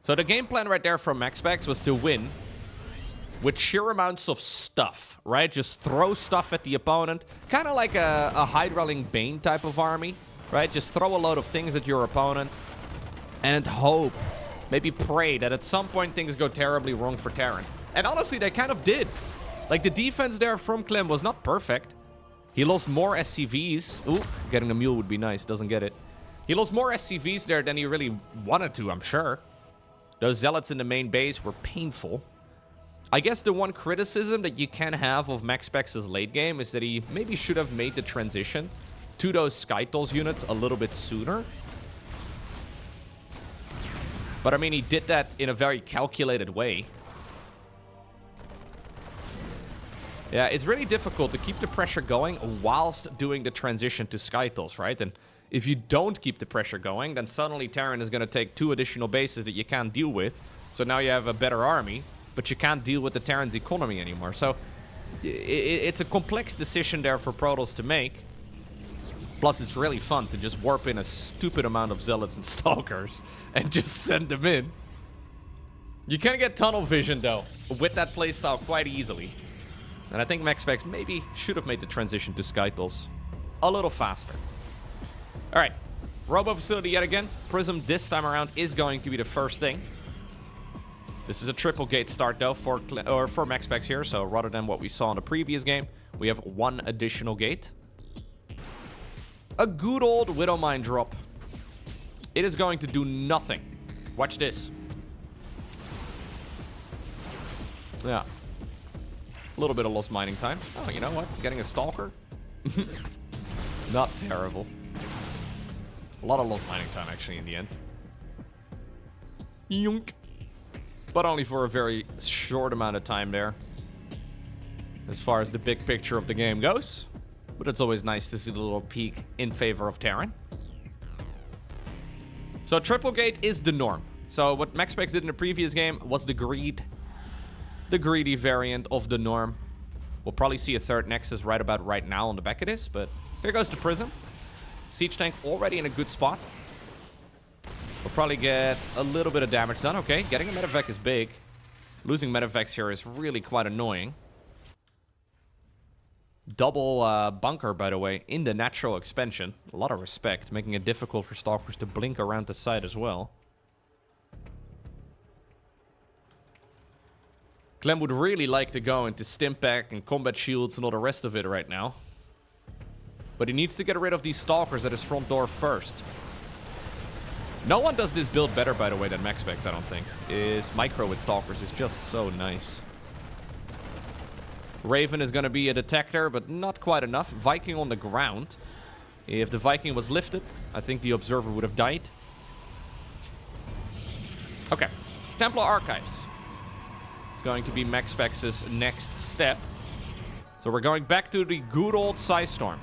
So the game plan right there from MaxPax was to win with sheer amounts of stuff, right? Just throw stuff at the opponent. Kind of like a Hydraling Bane type of army, right? Just throw a load of things at your opponent and hope, maybe pray that at some point things go terribly wrong for Terran. And honestly, they kind of did. Like, the defense there from Clem was not perfect. He lost more SCVs. Ooh, getting a mule would be nice. Doesn't get it. He lost more SCVs there than he really wanted to, I'm sure. Those zealots in the main base were painful. I guess the one criticism that you can have of MaxPax's late game is that he maybe should have made the transition to those Skytles units a little bit sooner. But I mean, he did that in a very calculated way. Yeah, it's really difficult to keep the pressure going whilst doing the transition to Skytles, right? And if you don't keep the pressure going, then suddenly Terran is going to take 2 additional bases that you can't deal with. So now you have a better army, but you can't deal with the Terran's economy anymore. So it's a complex decision there for Protoss to make. Plus, it's really fun to just warp in a stupid amount of Zealots and Stalkers and just send them in. You can get tunnel vision, though, with that playstyle quite easily. And I think MaxPax maybe should have made the transition to Skytles a little faster. Alright, Robo Facility yet again. Prism this time around is going to be the first thing. This is a triple gate start, though, for MaxPax here. So rather than what we saw in the previous game, we have 1 additional gate. A good old Widow Mine drop. It is going to do nothing. Watch this. Yeah. A little bit of lost mining time. Oh, you know what? Getting a Stalker? Not terrible. A lot of lost mining time, actually, in the end. Yoink. But only for a very short amount of time there. As far as the big picture of the game goes. But it's always nice to see the little peak in favor of Terran. So triple gate is the norm. So what MaxPax did in the previous game was the greedy variant of the norm. We'll probably see a third Nexus right about right now on the back of this, but here goes the Prism. Siege tank already in a good spot. We'll probably get a little bit of damage done. Okay, getting a medevac is big. Losing medevacs here is really quite annoying. Double bunker, by the way, in the natural expansion. A lot of respect, making it difficult for Stalkers to blink around the site as well. Clem would really like to go into Stimpack and combat shields and all the rest of it right now. But he needs to get rid of these Stalkers at his front door first. No one does this build better, by the way, than MaxPax, I don't think. Is micro with Stalkers is just so nice. Raven is going to be a detector, but not quite enough. Viking on the ground. If the Viking was lifted, I think the Observer would have died. Okay. Templar Archives. It's going to be MaxPax's next step. So we're going back to the good old Storm.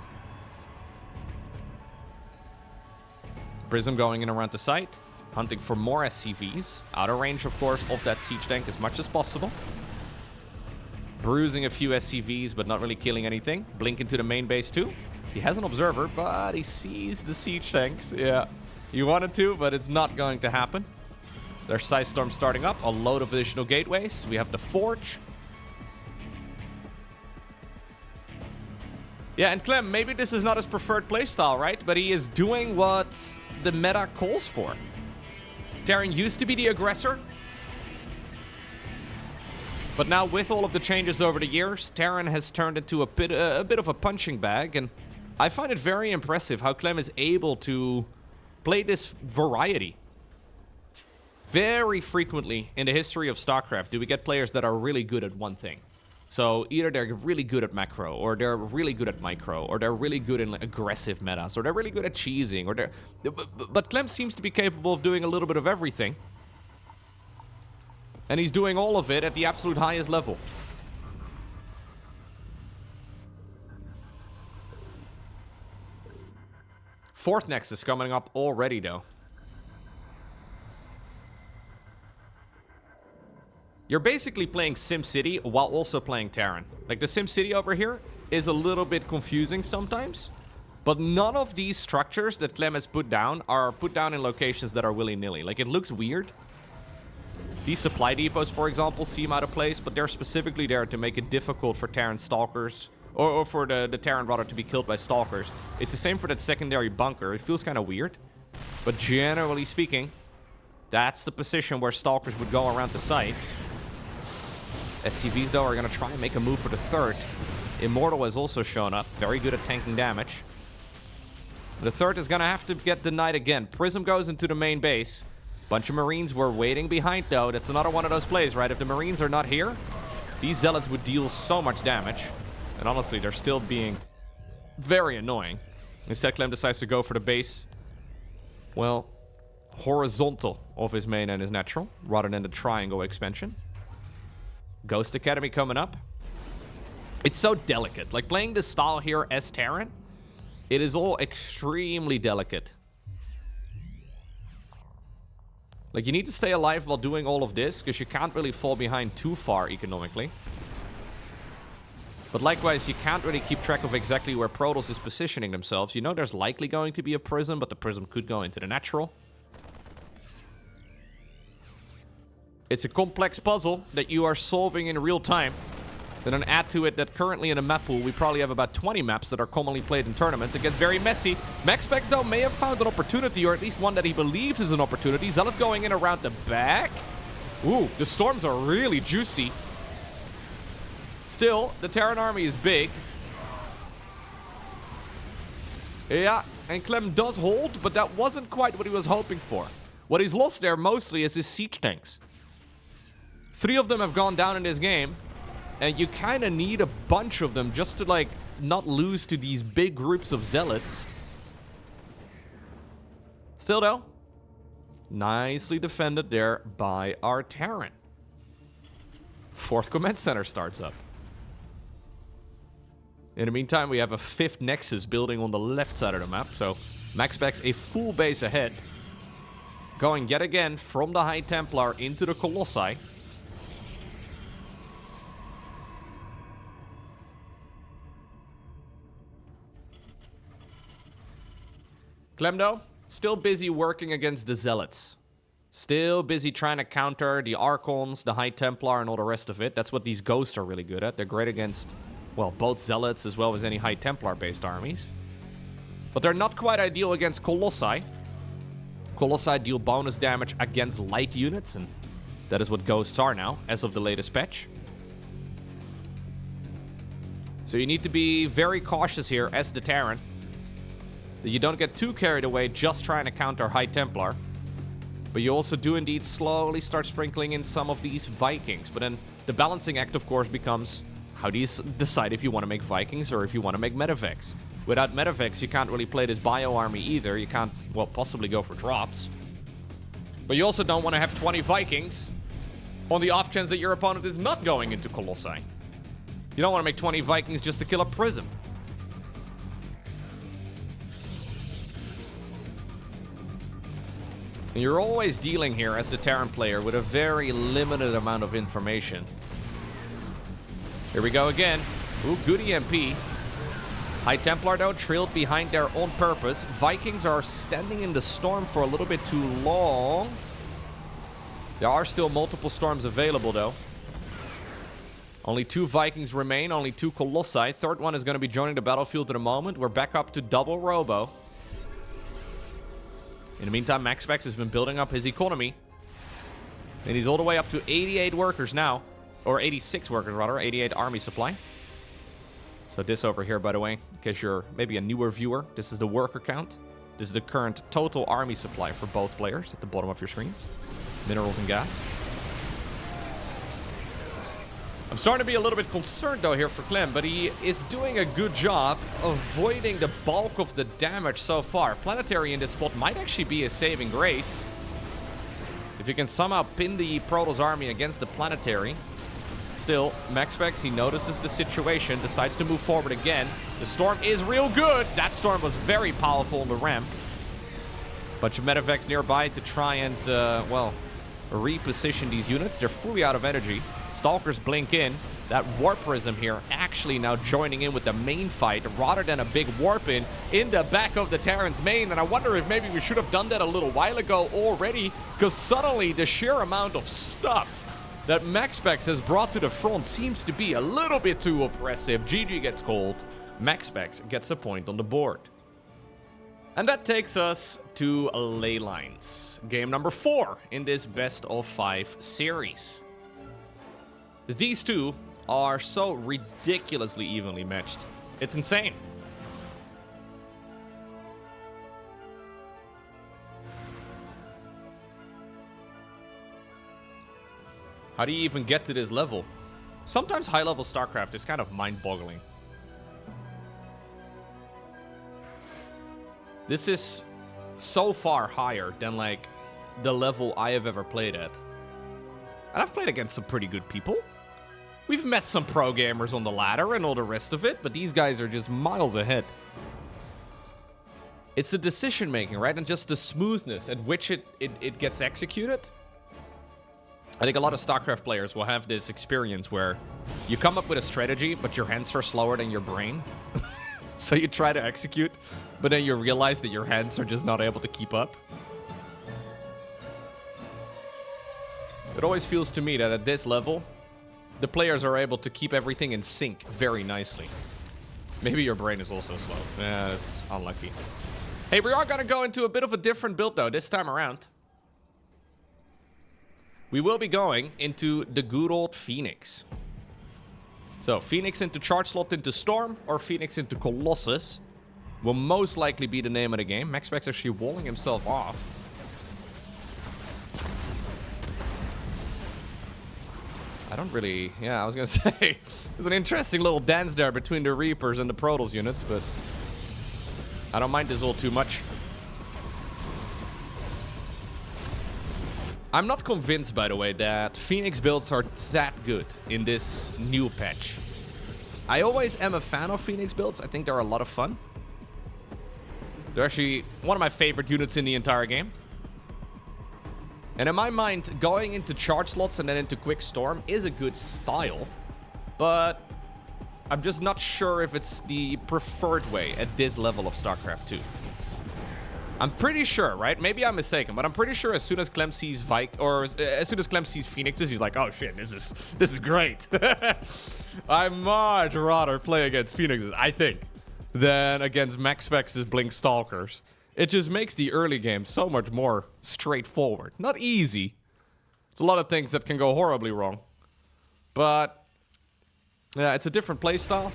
Prism going in around the site. Hunting for more SCVs. Out of range, of course, of that siege tank as much as possible. Bruising a few SCVs, but not really killing anything. Blink into the main base too. He has an observer, but he sees the siege tanks. Yeah, he wanted to, but it's not going to happen. There's Storm starting up. A load of additional gateways. We have the Forge. Yeah, and Clem, maybe this is not his preferred playstyle, right? But he is doing what the meta calls for. Terran used to be the aggressor. But now with all of the changes over the years, Terran has turned into a bit of a punching bag. And I find it very impressive how Clem is able to play this variety. Very frequently in the history of StarCraft do we get players that are really good at one thing. So either they're really good at macro, or they're really good at micro, or they're really good in aggressive metas, or they're really good at cheesing, or but Clem seems to be capable of doing a little bit of everything. And he's doing all of it at the absolute highest level. Fourth Nexus coming up already, though. You're basically playing SimCity while also playing Terran. Like, the SimCity over here is a little bit confusing sometimes. But none of these structures that Clem has put down are put down in locations that are willy-nilly. Like, it looks weird. These supply depots, for example, seem out of place, but they're specifically there to make it difficult for Terran Stalkers, or for the Terran, rather, to be killed by Stalkers. It's the same for that secondary bunker. It feels kind of weird. But generally speaking, that's the position where Stalkers would go around the site. SCVs, though, are going to try and make a move for the third. Immortal has also shown up. Very good at tanking damage. The third is going to have to get denied again. Prism goes into the main base. Bunch of Marines were waiting behind, though. That's another one of those plays, right? If the Marines are not here, these Zealots would deal so much damage. And honestly, they're still being very annoying. Instead, Clem decides to go for the base, well, horizontal of his main and his natural, rather than the triangle expansion. Ghost Academy coming up. It's so delicate. Like, playing this style here as Terran, it is all extremely delicate. Like, you need to stay alive while doing all of this, because you can't really fall behind too far economically. But likewise, you can't really keep track of exactly where Protoss is positioning themselves. You know there's likely going to be a Prism, but the Prism could go into the natural. It's a complex puzzle that you are solving in real time. Then add to it that currently in a map pool, we probably have about 20 maps that are commonly played in tournaments. It gets very messy. MaxPax, though, may have found an opportunity, or at least one that he believes is an opportunity. Zealot's going in around the back. Ooh, the storms are really juicy. Still, the Terran army is big. Yeah, and Clem does hold, but that wasn't quite what he was hoping for. What he's lost there mostly is his siege tanks. 3 of them have gone down in this game. And you kind of need a bunch of them just to, like, not lose to these big groups of Zealots. Still, though, nicely defended there by our Terran. 4th Command Center starts up. In the meantime, we have a 5th Nexus building on the left side of the map. So, MaxPax a full base ahead. Going yet again from the High Templar into the Colossi. Clem, though, Still busy working against the Zealots. Still busy trying to counter the Archons, the High Templar, and all the rest of it. That's what these ghosts are really good at. They're great against, well, both Zealots as well as any High Templar-based armies. But they're not quite ideal against Colossi. Colossi deal bonus damage against light units, and that is what ghosts are now, as of the latest patch. So you need to be very cautious here as the Terran, that you don't get too carried away just trying to counter High Templar. But you also do indeed slowly start sprinkling in some of these Vikings. But then the balancing act, of course, becomes how do you decide if you want to make Vikings or if you want to make Medivacs. Without Medivacs, you can't really play this bio army either. You can't, well, possibly go for drops. But you also don't want to have 20 Vikings on the off chance that your opponent is not going into Colossi. You don't want to make 20 Vikings just to kill a Prism. And you're always dealing here as the Terran player with a very limited amount of information. Here we go again. Ooh, good EMP. High Templar, though, trailed behind there on purpose. Vikings are standing in the storm for a little bit too long. There are still multiple storms available, though. Only 2 Vikings remain, only 2 Colossi. Third one is going to be joining the battlefield in a moment. We're back up to double Robo. In the meantime, MaxPax has been building up his economy. And he's all the way up to 88 workers now. Or 86 workers, rather. 88 army supply. So this over here, by the way, in case you're maybe a newer viewer, this is the worker count. This is the current total army supply for both players at the bottom of your screens. Minerals and gas. I'm starting to be a little bit concerned, though, here for Clem, but he is doing a good job avoiding the bulk of the damage so far. Planetary in this spot might actually be a saving grace. If you can somehow pin the Protoss army against the Planetary. Still, MaxPax, he notices the situation, decides to move forward again. The storm is real good. That storm was very powerful on the ramp. Bunch of Medivacs nearby to try and, well, reposition these units. They're fully out of energy. Stalkers blink in. That Warp Prism here actually now joining in with the main fight rather than a big warp in the back of the Terran's main. And I wonder if maybe we should have done that a little while ago already, because suddenly the sheer amount of stuff that MaxPax has brought to the front seems to be a little bit too oppressive. GG gets called. MaxPax gets a point on the board. And that takes us to Ley Lines. Game number 4 in this best of 5 series. These two are so ridiculously evenly matched. It's insane. How do you even get to this level? Sometimes high-level StarCraft is kind of mind-boggling. This is so far higher than, like, the level I have ever played at. And I've played against some pretty good people. We've met some pro gamers on the ladder and all the rest of it, but these guys are just miles ahead. It's the decision-making, right? And just the smoothness at which it gets executed. I think a lot of StarCraft players will have this experience where you come up with a strategy, but your hands are slower than your brain. So you try to execute, but then you realize that your hands are just not able to keep up. It always feels to me that at this level, the players are able to keep everything in sync very nicely. Maybe your brain is also slow. Yeah, that's unlucky. Hey, we are going to go into a bit of a different build, though, this time around. We will be going into the good old Phoenix. So, Phoenix into Charge Slot into Storm, or Phoenix into Colossus will most likely be the name of the game. MaxPax actually walling himself off. I don't really... Yeah, I was going to say, there's an interesting little dance there between the Reapers and the Protoss units, but I don't mind this all too much. I'm not convinced, by the way, that Phoenix builds are that good in this new patch. I always am a fan of Phoenix builds. I think they're a lot of fun. They're actually one of my favorite units in the entire game. And in my mind, going into Charge Slots and then into Quick Storm is a good style. But I'm just not sure if it's the preferred way at this level of StarCraft 2. I'm pretty sure, right? Maybe I'm mistaken, but I'm pretty sure as soon as Clem sees as soon as Clem sees Phoenixes, he's like, oh shit, this is great. I much rather play against Phoenixes, I think, than against MaxPax's Blink Stalkers. It just makes the early game so much more straightforward. Not easy. There's a lot of things that can go horribly wrong. But yeah, it's a different playstyle.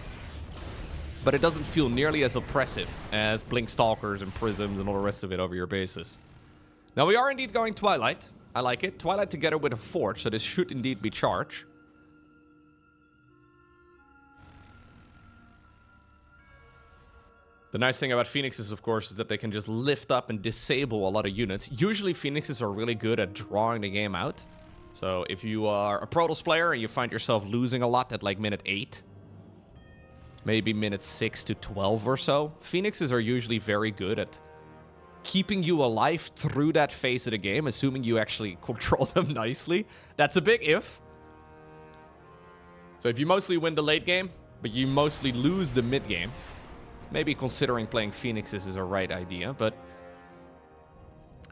But it doesn't feel nearly as oppressive as Blink Stalkers and Prisms and all the rest of it over your bases. Now, we are indeed going Twilight. I like it. Twilight together with a Forge, so this should indeed be charge. The nice thing about Phoenixes, of course, is that they can just lift up and disable a lot of units. Usually, Phoenixes are really good at drawing the game out. So, if you are a Protoss player and you find yourself losing a lot at like minute 8... maybe minutes 6 to 12 or so. Phoenixes are usually very good at keeping you alive through that phase of the game, assuming you actually control them nicely. That's a big if. So if you mostly win the late game, but you mostly lose the mid game, maybe considering playing Phoenixes is a right idea, but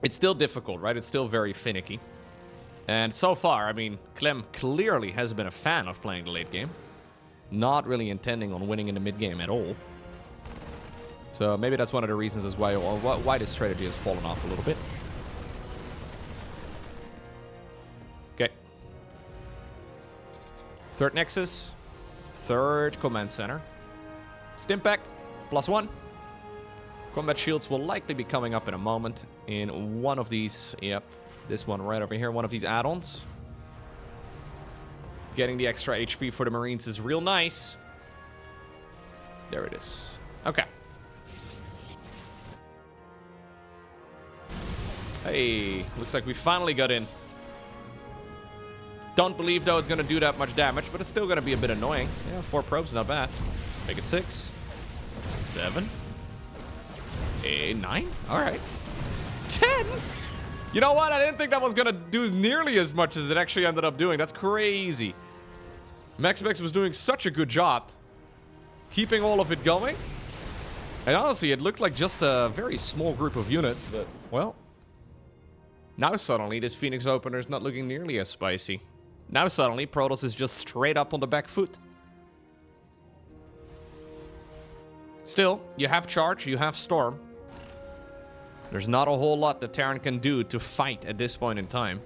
it's still difficult, right? It's still very finicky. And so far, I mean, Clem clearly has been a fan of playing the late game. Not really intending on winning in the mid game at all. So maybe that's one of the reasons as why, or why this strategy has fallen off a little bit. Okay. Third Nexus. Third Command Center. Stimpack, +1. Combat Shields will likely be coming up in a moment in one of these, yep, this one right over here, one of these add-ons. Getting the extra HP for the Marines is real nice. There it is. Okay. Hey, looks like we finally got in. Don't believe, though, it's going to do that much damage, but it's still going to be a bit annoying. Yeah, 4 probes, not bad. Let's make it 6. 7. 8, 9. All right. 10. You know what? I didn't think that was going to do nearly as much as it actually ended up doing. That's crazy. MaxPax was doing such a good job keeping all of it going. And honestly, it looked like just a very small group of units, but, well, now suddenly this Phoenix opener is not looking nearly as spicy. Now suddenly Protoss is just straight up on the back foot. Still, you have charge, you have storm. There's not a whole lot that Terran can do to fight at this point in time.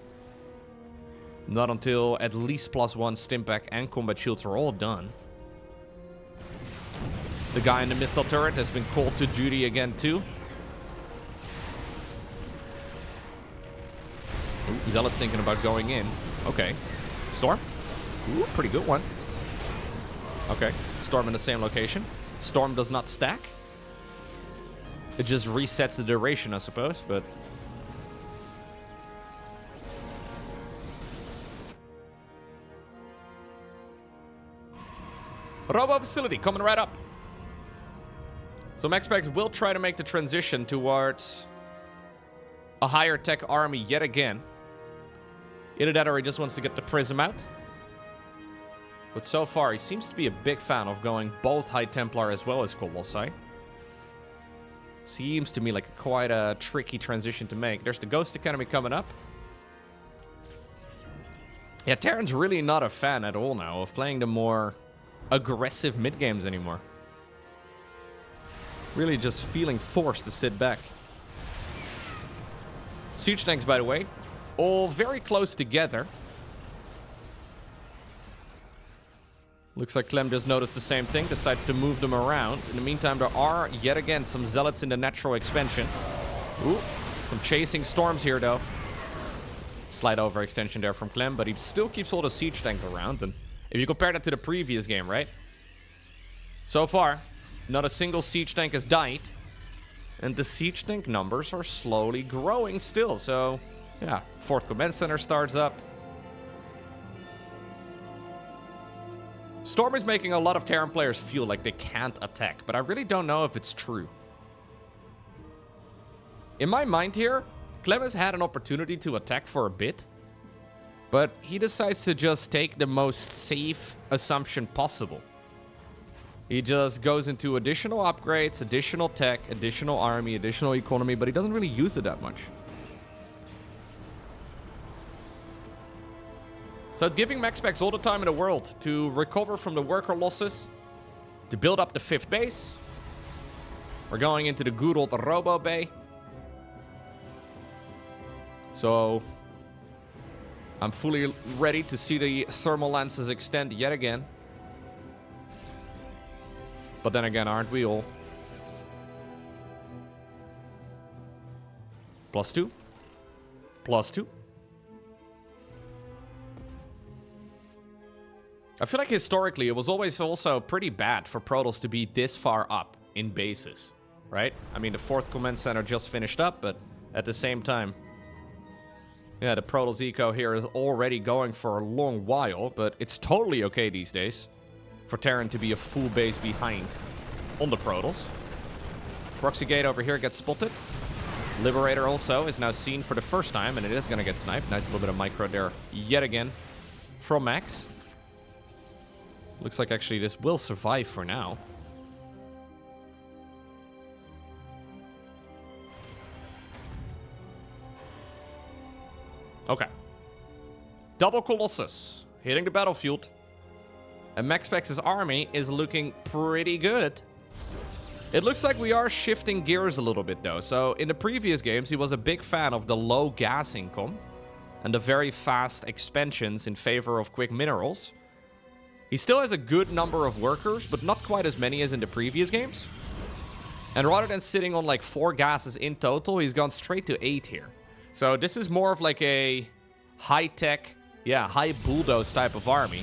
Not until at least +1 Stimpack and Combat Shields are all done. The guy in the missile turret has been called to duty again too. Ooh, Zealot's thinking about going in. Okay. Storm. Ooh, pretty good one. Okay. Storm in the same location. Storm does not stack. It just resets the duration, I suppose, but... Robo facility coming right up. So MaxPax will try to make the transition towards a higher tech army yet again. Either that or he just wants to get the Prism out. But so far, he seems to be a big fan of going both High Templar as well as Colossi. Seems to me like quite a tricky transition to make. There's the Ghost Academy coming up. Yeah, Terran's really not a fan at all now of playing the more aggressive mid-games anymore. Really just feeling forced to sit back. Siege tanks, by the way, all very close together. Looks like Clem just noticed the same thing, decides to move them around. In the meantime, there are, yet again, some Zealots in the natural expansion. Ooh, some chasing storms here, though. Slight overextension there from Clem, but he still keeps all the siege tanks around. And if you compare that to the previous game, right? So far, not a single siege tank has died. And the siege tank numbers are slowly growing still. So, yeah, 4th Command Center starts up. Storm is making a lot of Terran players feel like they can't attack, but I really don't know if it's true. In my mind here, Clem has had an opportunity to attack for a bit, but he decides to just take the most safe assumption possible. He just goes into additional upgrades, additional tech, additional army, additional economy, but he doesn't really use it that much. So it's giving MaxPax all the time in the world to recover from the worker losses, to build up the 5th base. We're going into the good old Robo Bay. So I'm fully ready to see the thermal lances extend yet again. But then again, aren't we all? +2. +2. I feel like historically it was always also pretty bad for Protoss to be this far up in bases, right? I mean, the 4th command center just finished up, but at the same time, yeah, the Protoss eco here is already going for a long while, but it's totally okay these days for Terran to be a full base behind on the Protoss. Proxy gate over here gets spotted. Liberator also is now seen for the first time, and it is going to get sniped. Nice little bit of micro there yet again from Max. Looks like actually this will survive for now. Okay. Double Colossus hitting the battlefield. And MaxPax's army is looking pretty good. It looks like we are shifting gears a little bit though. So in the previous games, he was a big fan of the low gas income and the very fast expansions in favor of quick minerals. He still has a good number of workers, but not quite as many as in the previous games. And rather than sitting on like 4 gases in total, he's gone straight to 8 here. So this is more of like a high-tech, yeah, high bulldoze type of army.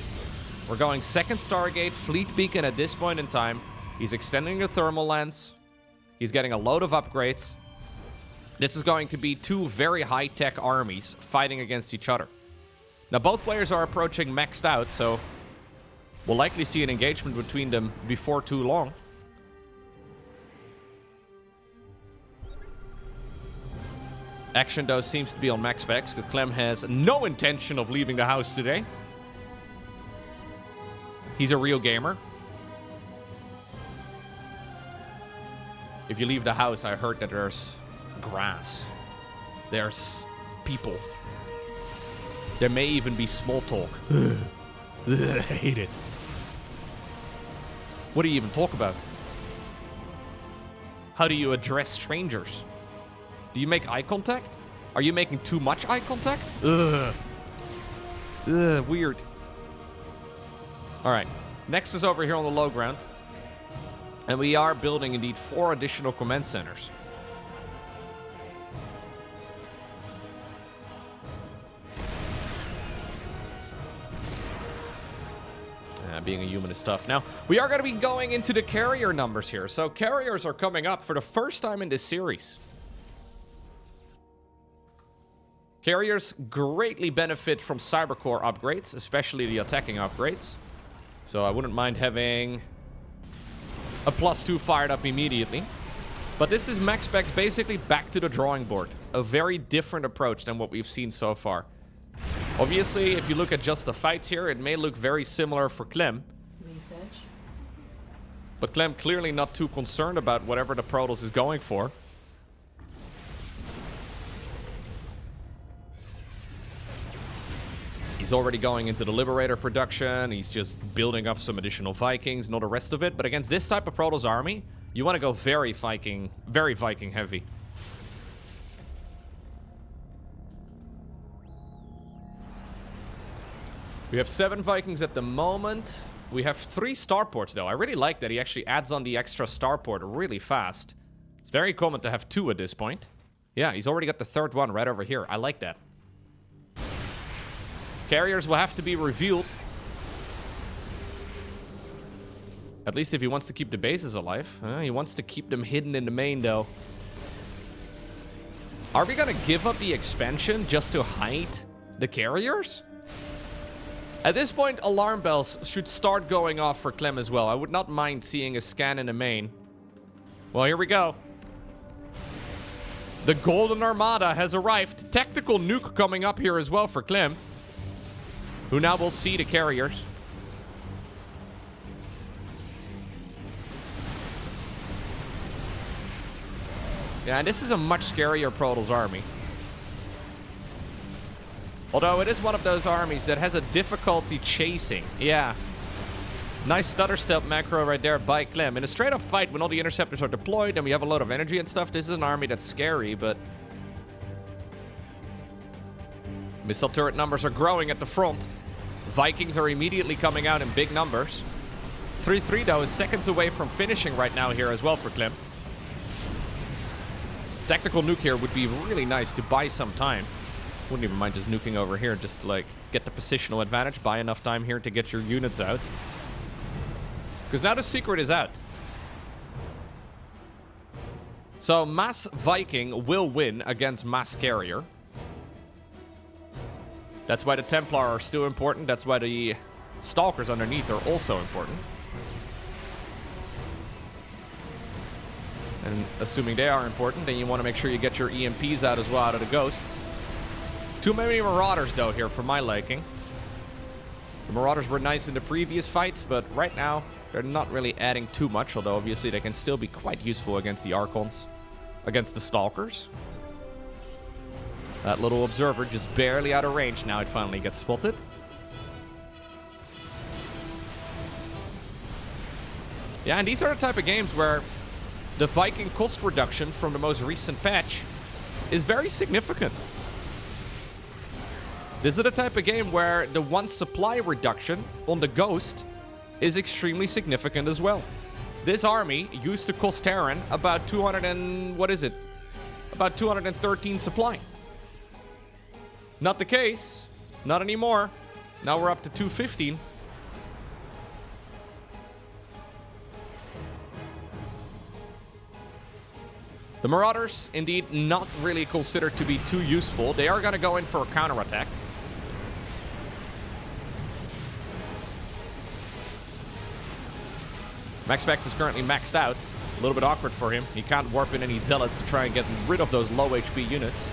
We're going 2nd Stargate, Fleet Beacon at this point in time. He's extending the thermal lens. He's getting a load of upgrades. This is going to be 2 very high-tech armies fighting against each other. Now, both players are approaching maxed out, so we'll likely see an engagement between them before too long. Action, though, seems to be on MaxPax, because Clem has no intention of leaving the house today. He's a real gamer. If you leave the house, I heard that there's grass. There's people. There may even be small talk. I hate it. What do you even talk about? How do you address strangers? Do you make eye contact? Are you making too much eye contact? Ugh. Ugh, weird. Alright. Next is over here on the low ground. And we are building, indeed, 4 additional command centers. Being a human is tough. Now, we are going to be going into the carrier numbers here. So, carriers are coming up for the first time in this series. Carriers greatly benefit from cybercore upgrades, especially the attacking upgrades. So, I wouldn't mind having a +2 fired up immediately. But this is MaxPax basically back to the drawing board. A very different approach than what we've seen so far. Obviously, if you look at just the fights here, it may look very similar for Clem. Research. But Clem clearly not too concerned about whatever the Protoss is going for. He's already going into the Liberator production. He's just building up some additional Vikings and all the rest of it. But against this type of Protoss army, you want to go very Viking heavy. We have 7 Vikings at the moment. We have 3 starports, though. I really like that he actually adds on the extra starport really fast. It's very common to have 2 at this point. Yeah, he's already got the 3rd one right over here. I like that. Carriers will have to be revealed. At least if he wants to keep the bases alive. He wants to keep them hidden in the main, though. Are we gonna give up the expansion just to hide the carriers? At this point, alarm bells should start going off for Clem as well. I would not mind seeing a scan in the main. Well, here we go. The Golden Armada has arrived. Tactical nuke coming up here as well for Clem, who now will see the carriers. Yeah, and this is a much scarier Protoss army. Although it is one of those armies that has a difficulty chasing. Yeah. Nice stutter step macro right there by Clem. In a straight up fight, when all the interceptors are deployed and we have a lot of energy and stuff, this is an army that's scary, but... missile turret numbers are growing at the front. Vikings are immediately coming out in big numbers. 3-3, though, is seconds away from finishing right now here as well for Clem. Tactical nuke here would be really nice to buy some time. Wouldn't even mind just nuking over here just to, like, get the positional advantage, buy enough time here to get your units out. Because now the secret is out. So, Mass Viking will win against Mass Carrier. That's why the Templar are still important. That's why the Stalkers underneath are also important. And assuming they are important, then you want to make sure you get your EMPs out as well out of the Ghosts. Too many Marauders, though, here for my liking. The Marauders were nice in the previous fights, but right now, they're not really adding too much, although obviously they can still be quite useful against the Archons, against the Stalkers. That little observer just barely out of range. Now it finally gets spotted. Yeah, and these are the type of games where the Viking cost reduction from the most recent patch is very significant. This is the type of game where the one supply reduction on the Ghost is extremely significant as well. This army used to cost Terran about 200 and... what is it? About 213 supply. Not the case. Not anymore. Now we're up to 215. The Marauders, indeed, not really considered to be too useful. They are going to go in for a counterattack. MaxPax is currently maxed out. A little bit awkward for him. He can't warp in any zealots to try and get rid of those low HP units.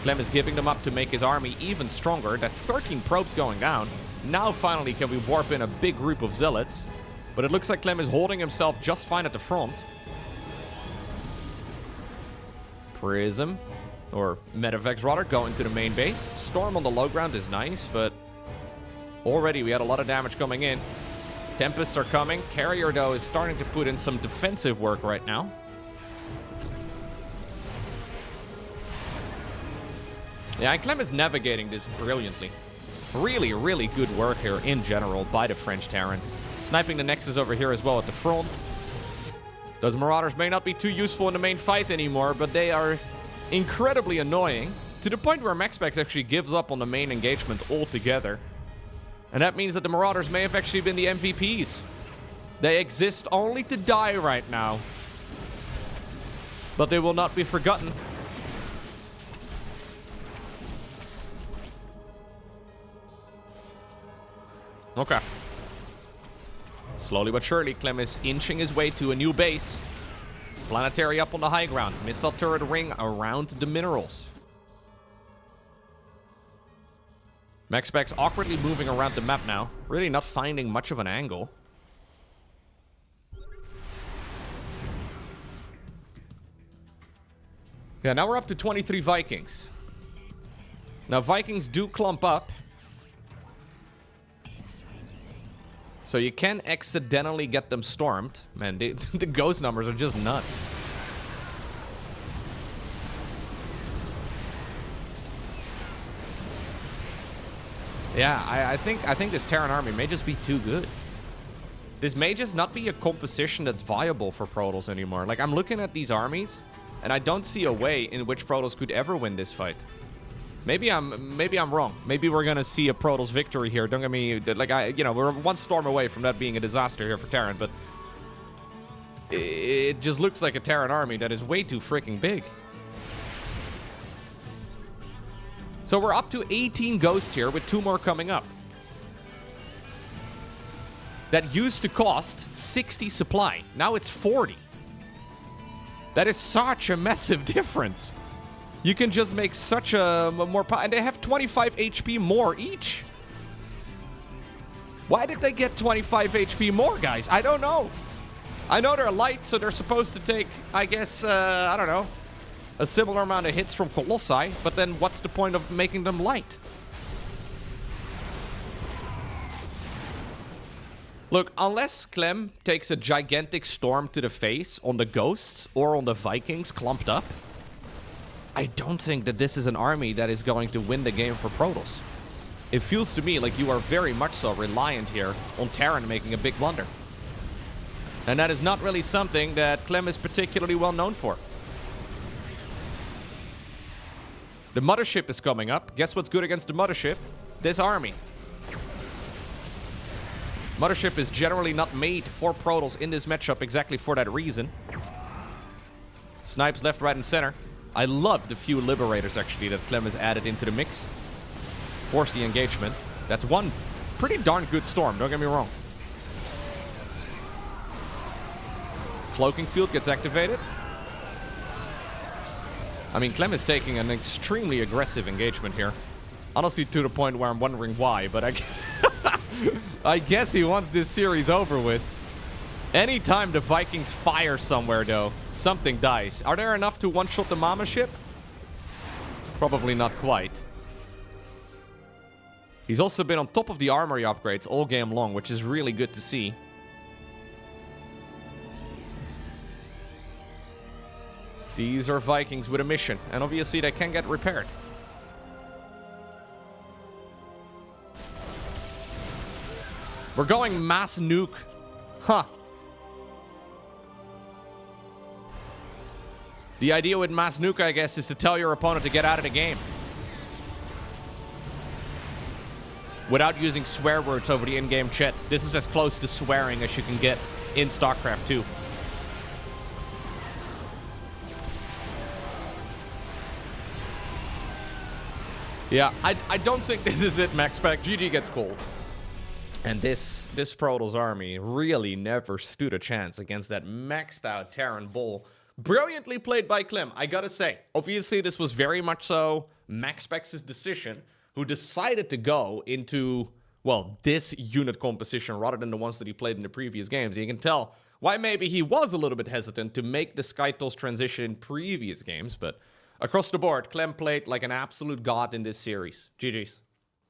Clem is giving them up to make his army even stronger. That's 13 probes going down. Now finally can we warp in a big group of zealots. But it looks like Clem is holding himself just fine at the front. Prism, or Medevacs rather, going to the main base. Storm on the low ground is nice, but already we had a lot of damage coming in. Tempests are coming. Carrier, though, is starting to put in some defensive work right now. Yeah, and Clem is navigating this brilliantly. Really, really good work here in general by the French Terran. Sniping the Nexus over here as well at the front. Those Marauders may not be too useful in the main fight anymore, but they are incredibly annoying. To the point where MaxPax actually gives up on the main engagement altogether. And that means that the Marauders may have actually been the MVPs. They exist only to die right now. But they will not be forgotten. Okay. Slowly but surely, Clem is inching his way to a new base. Planetary up on the high ground. Missile turret ring around the minerals. MaxPax awkwardly moving around the map now. Really not finding much of an angle. Yeah, now we're up to 23 Vikings. Now, Vikings do clump up. So you can accidentally get them stormed. Man, the ghost numbers are just nuts. Yeah, I think this Terran army may just be too good. This may just not be a composition that's viable for Protoss anymore. Like, I'm looking at these armies, and I don't see a way in which Protoss could ever win this fight. Maybe I'm wrong. Maybe we're gonna see a Protoss victory here. Don't get me, like, we're one storm away from that being a disaster here for Terran, but it just looks like a Terran army that is way too freaking big. So we're up to 18 ghosts here with 2 more coming up. That used to cost 60 supply. Now it's 40. That is such a massive difference. You can just make such a more... And they have 25 HP more each. Why did they get 25 HP more, guys? I don't know. I know they're light, so they're supposed to take, I guess, I don't know, a similar amount of hits from Colossi, but then what's the point of making them light? Look, unless Clem takes a gigantic storm to the face on the Ghosts or on the Vikings clumped up, I don't think that this is an army that is going to win the game for Protoss. It feels to me like you are very much so reliant here on Terran making a big blunder. And that is not really something that Clem is particularly well known for. The Mothership is coming up. Guess what's good against the Mothership? This army. Mothership is generally not made for Protoss in this matchup exactly for that reason. Snipes left, right, and center. I love the few Liberators, actually, that Clem has added into the mix. Force the engagement. That's one pretty darn good storm, don't get me wrong. Cloaking field gets activated. I mean, Clem is taking an extremely aggressive engagement here. Honestly, to the point where I'm wondering why, but I guess he wants this series over with. Anytime the Vikings fire somewhere, though, something dies. Are there enough to one-shot the Mama ship? Probably not quite. He's also been on top of the armory upgrades all game long, which is really good to see. These are Vikings with a mission, and obviously they can get repaired. We're going mass nuke. Huh. The idea with mass nuke, I guess, is to tell your opponent to get out of the game. Without using swear words over the in-game chat. This is as close to swearing as you can get in StarCraft 2. Yeah, I don't think this is it, MaxPax. GG gets cold. And this Protoss army really never stood a chance against that maxed out Terran bull. Brilliantly played by Clem, I gotta say. Obviously, this was very much so MaxPax's decision, who decided to go into, well, this unit composition rather than the ones that he played in the previous games. You can tell why maybe he was a little bit hesitant to make the SkyToss transition in previous games, but across the board, Clem played like an absolute god in this series. GG's.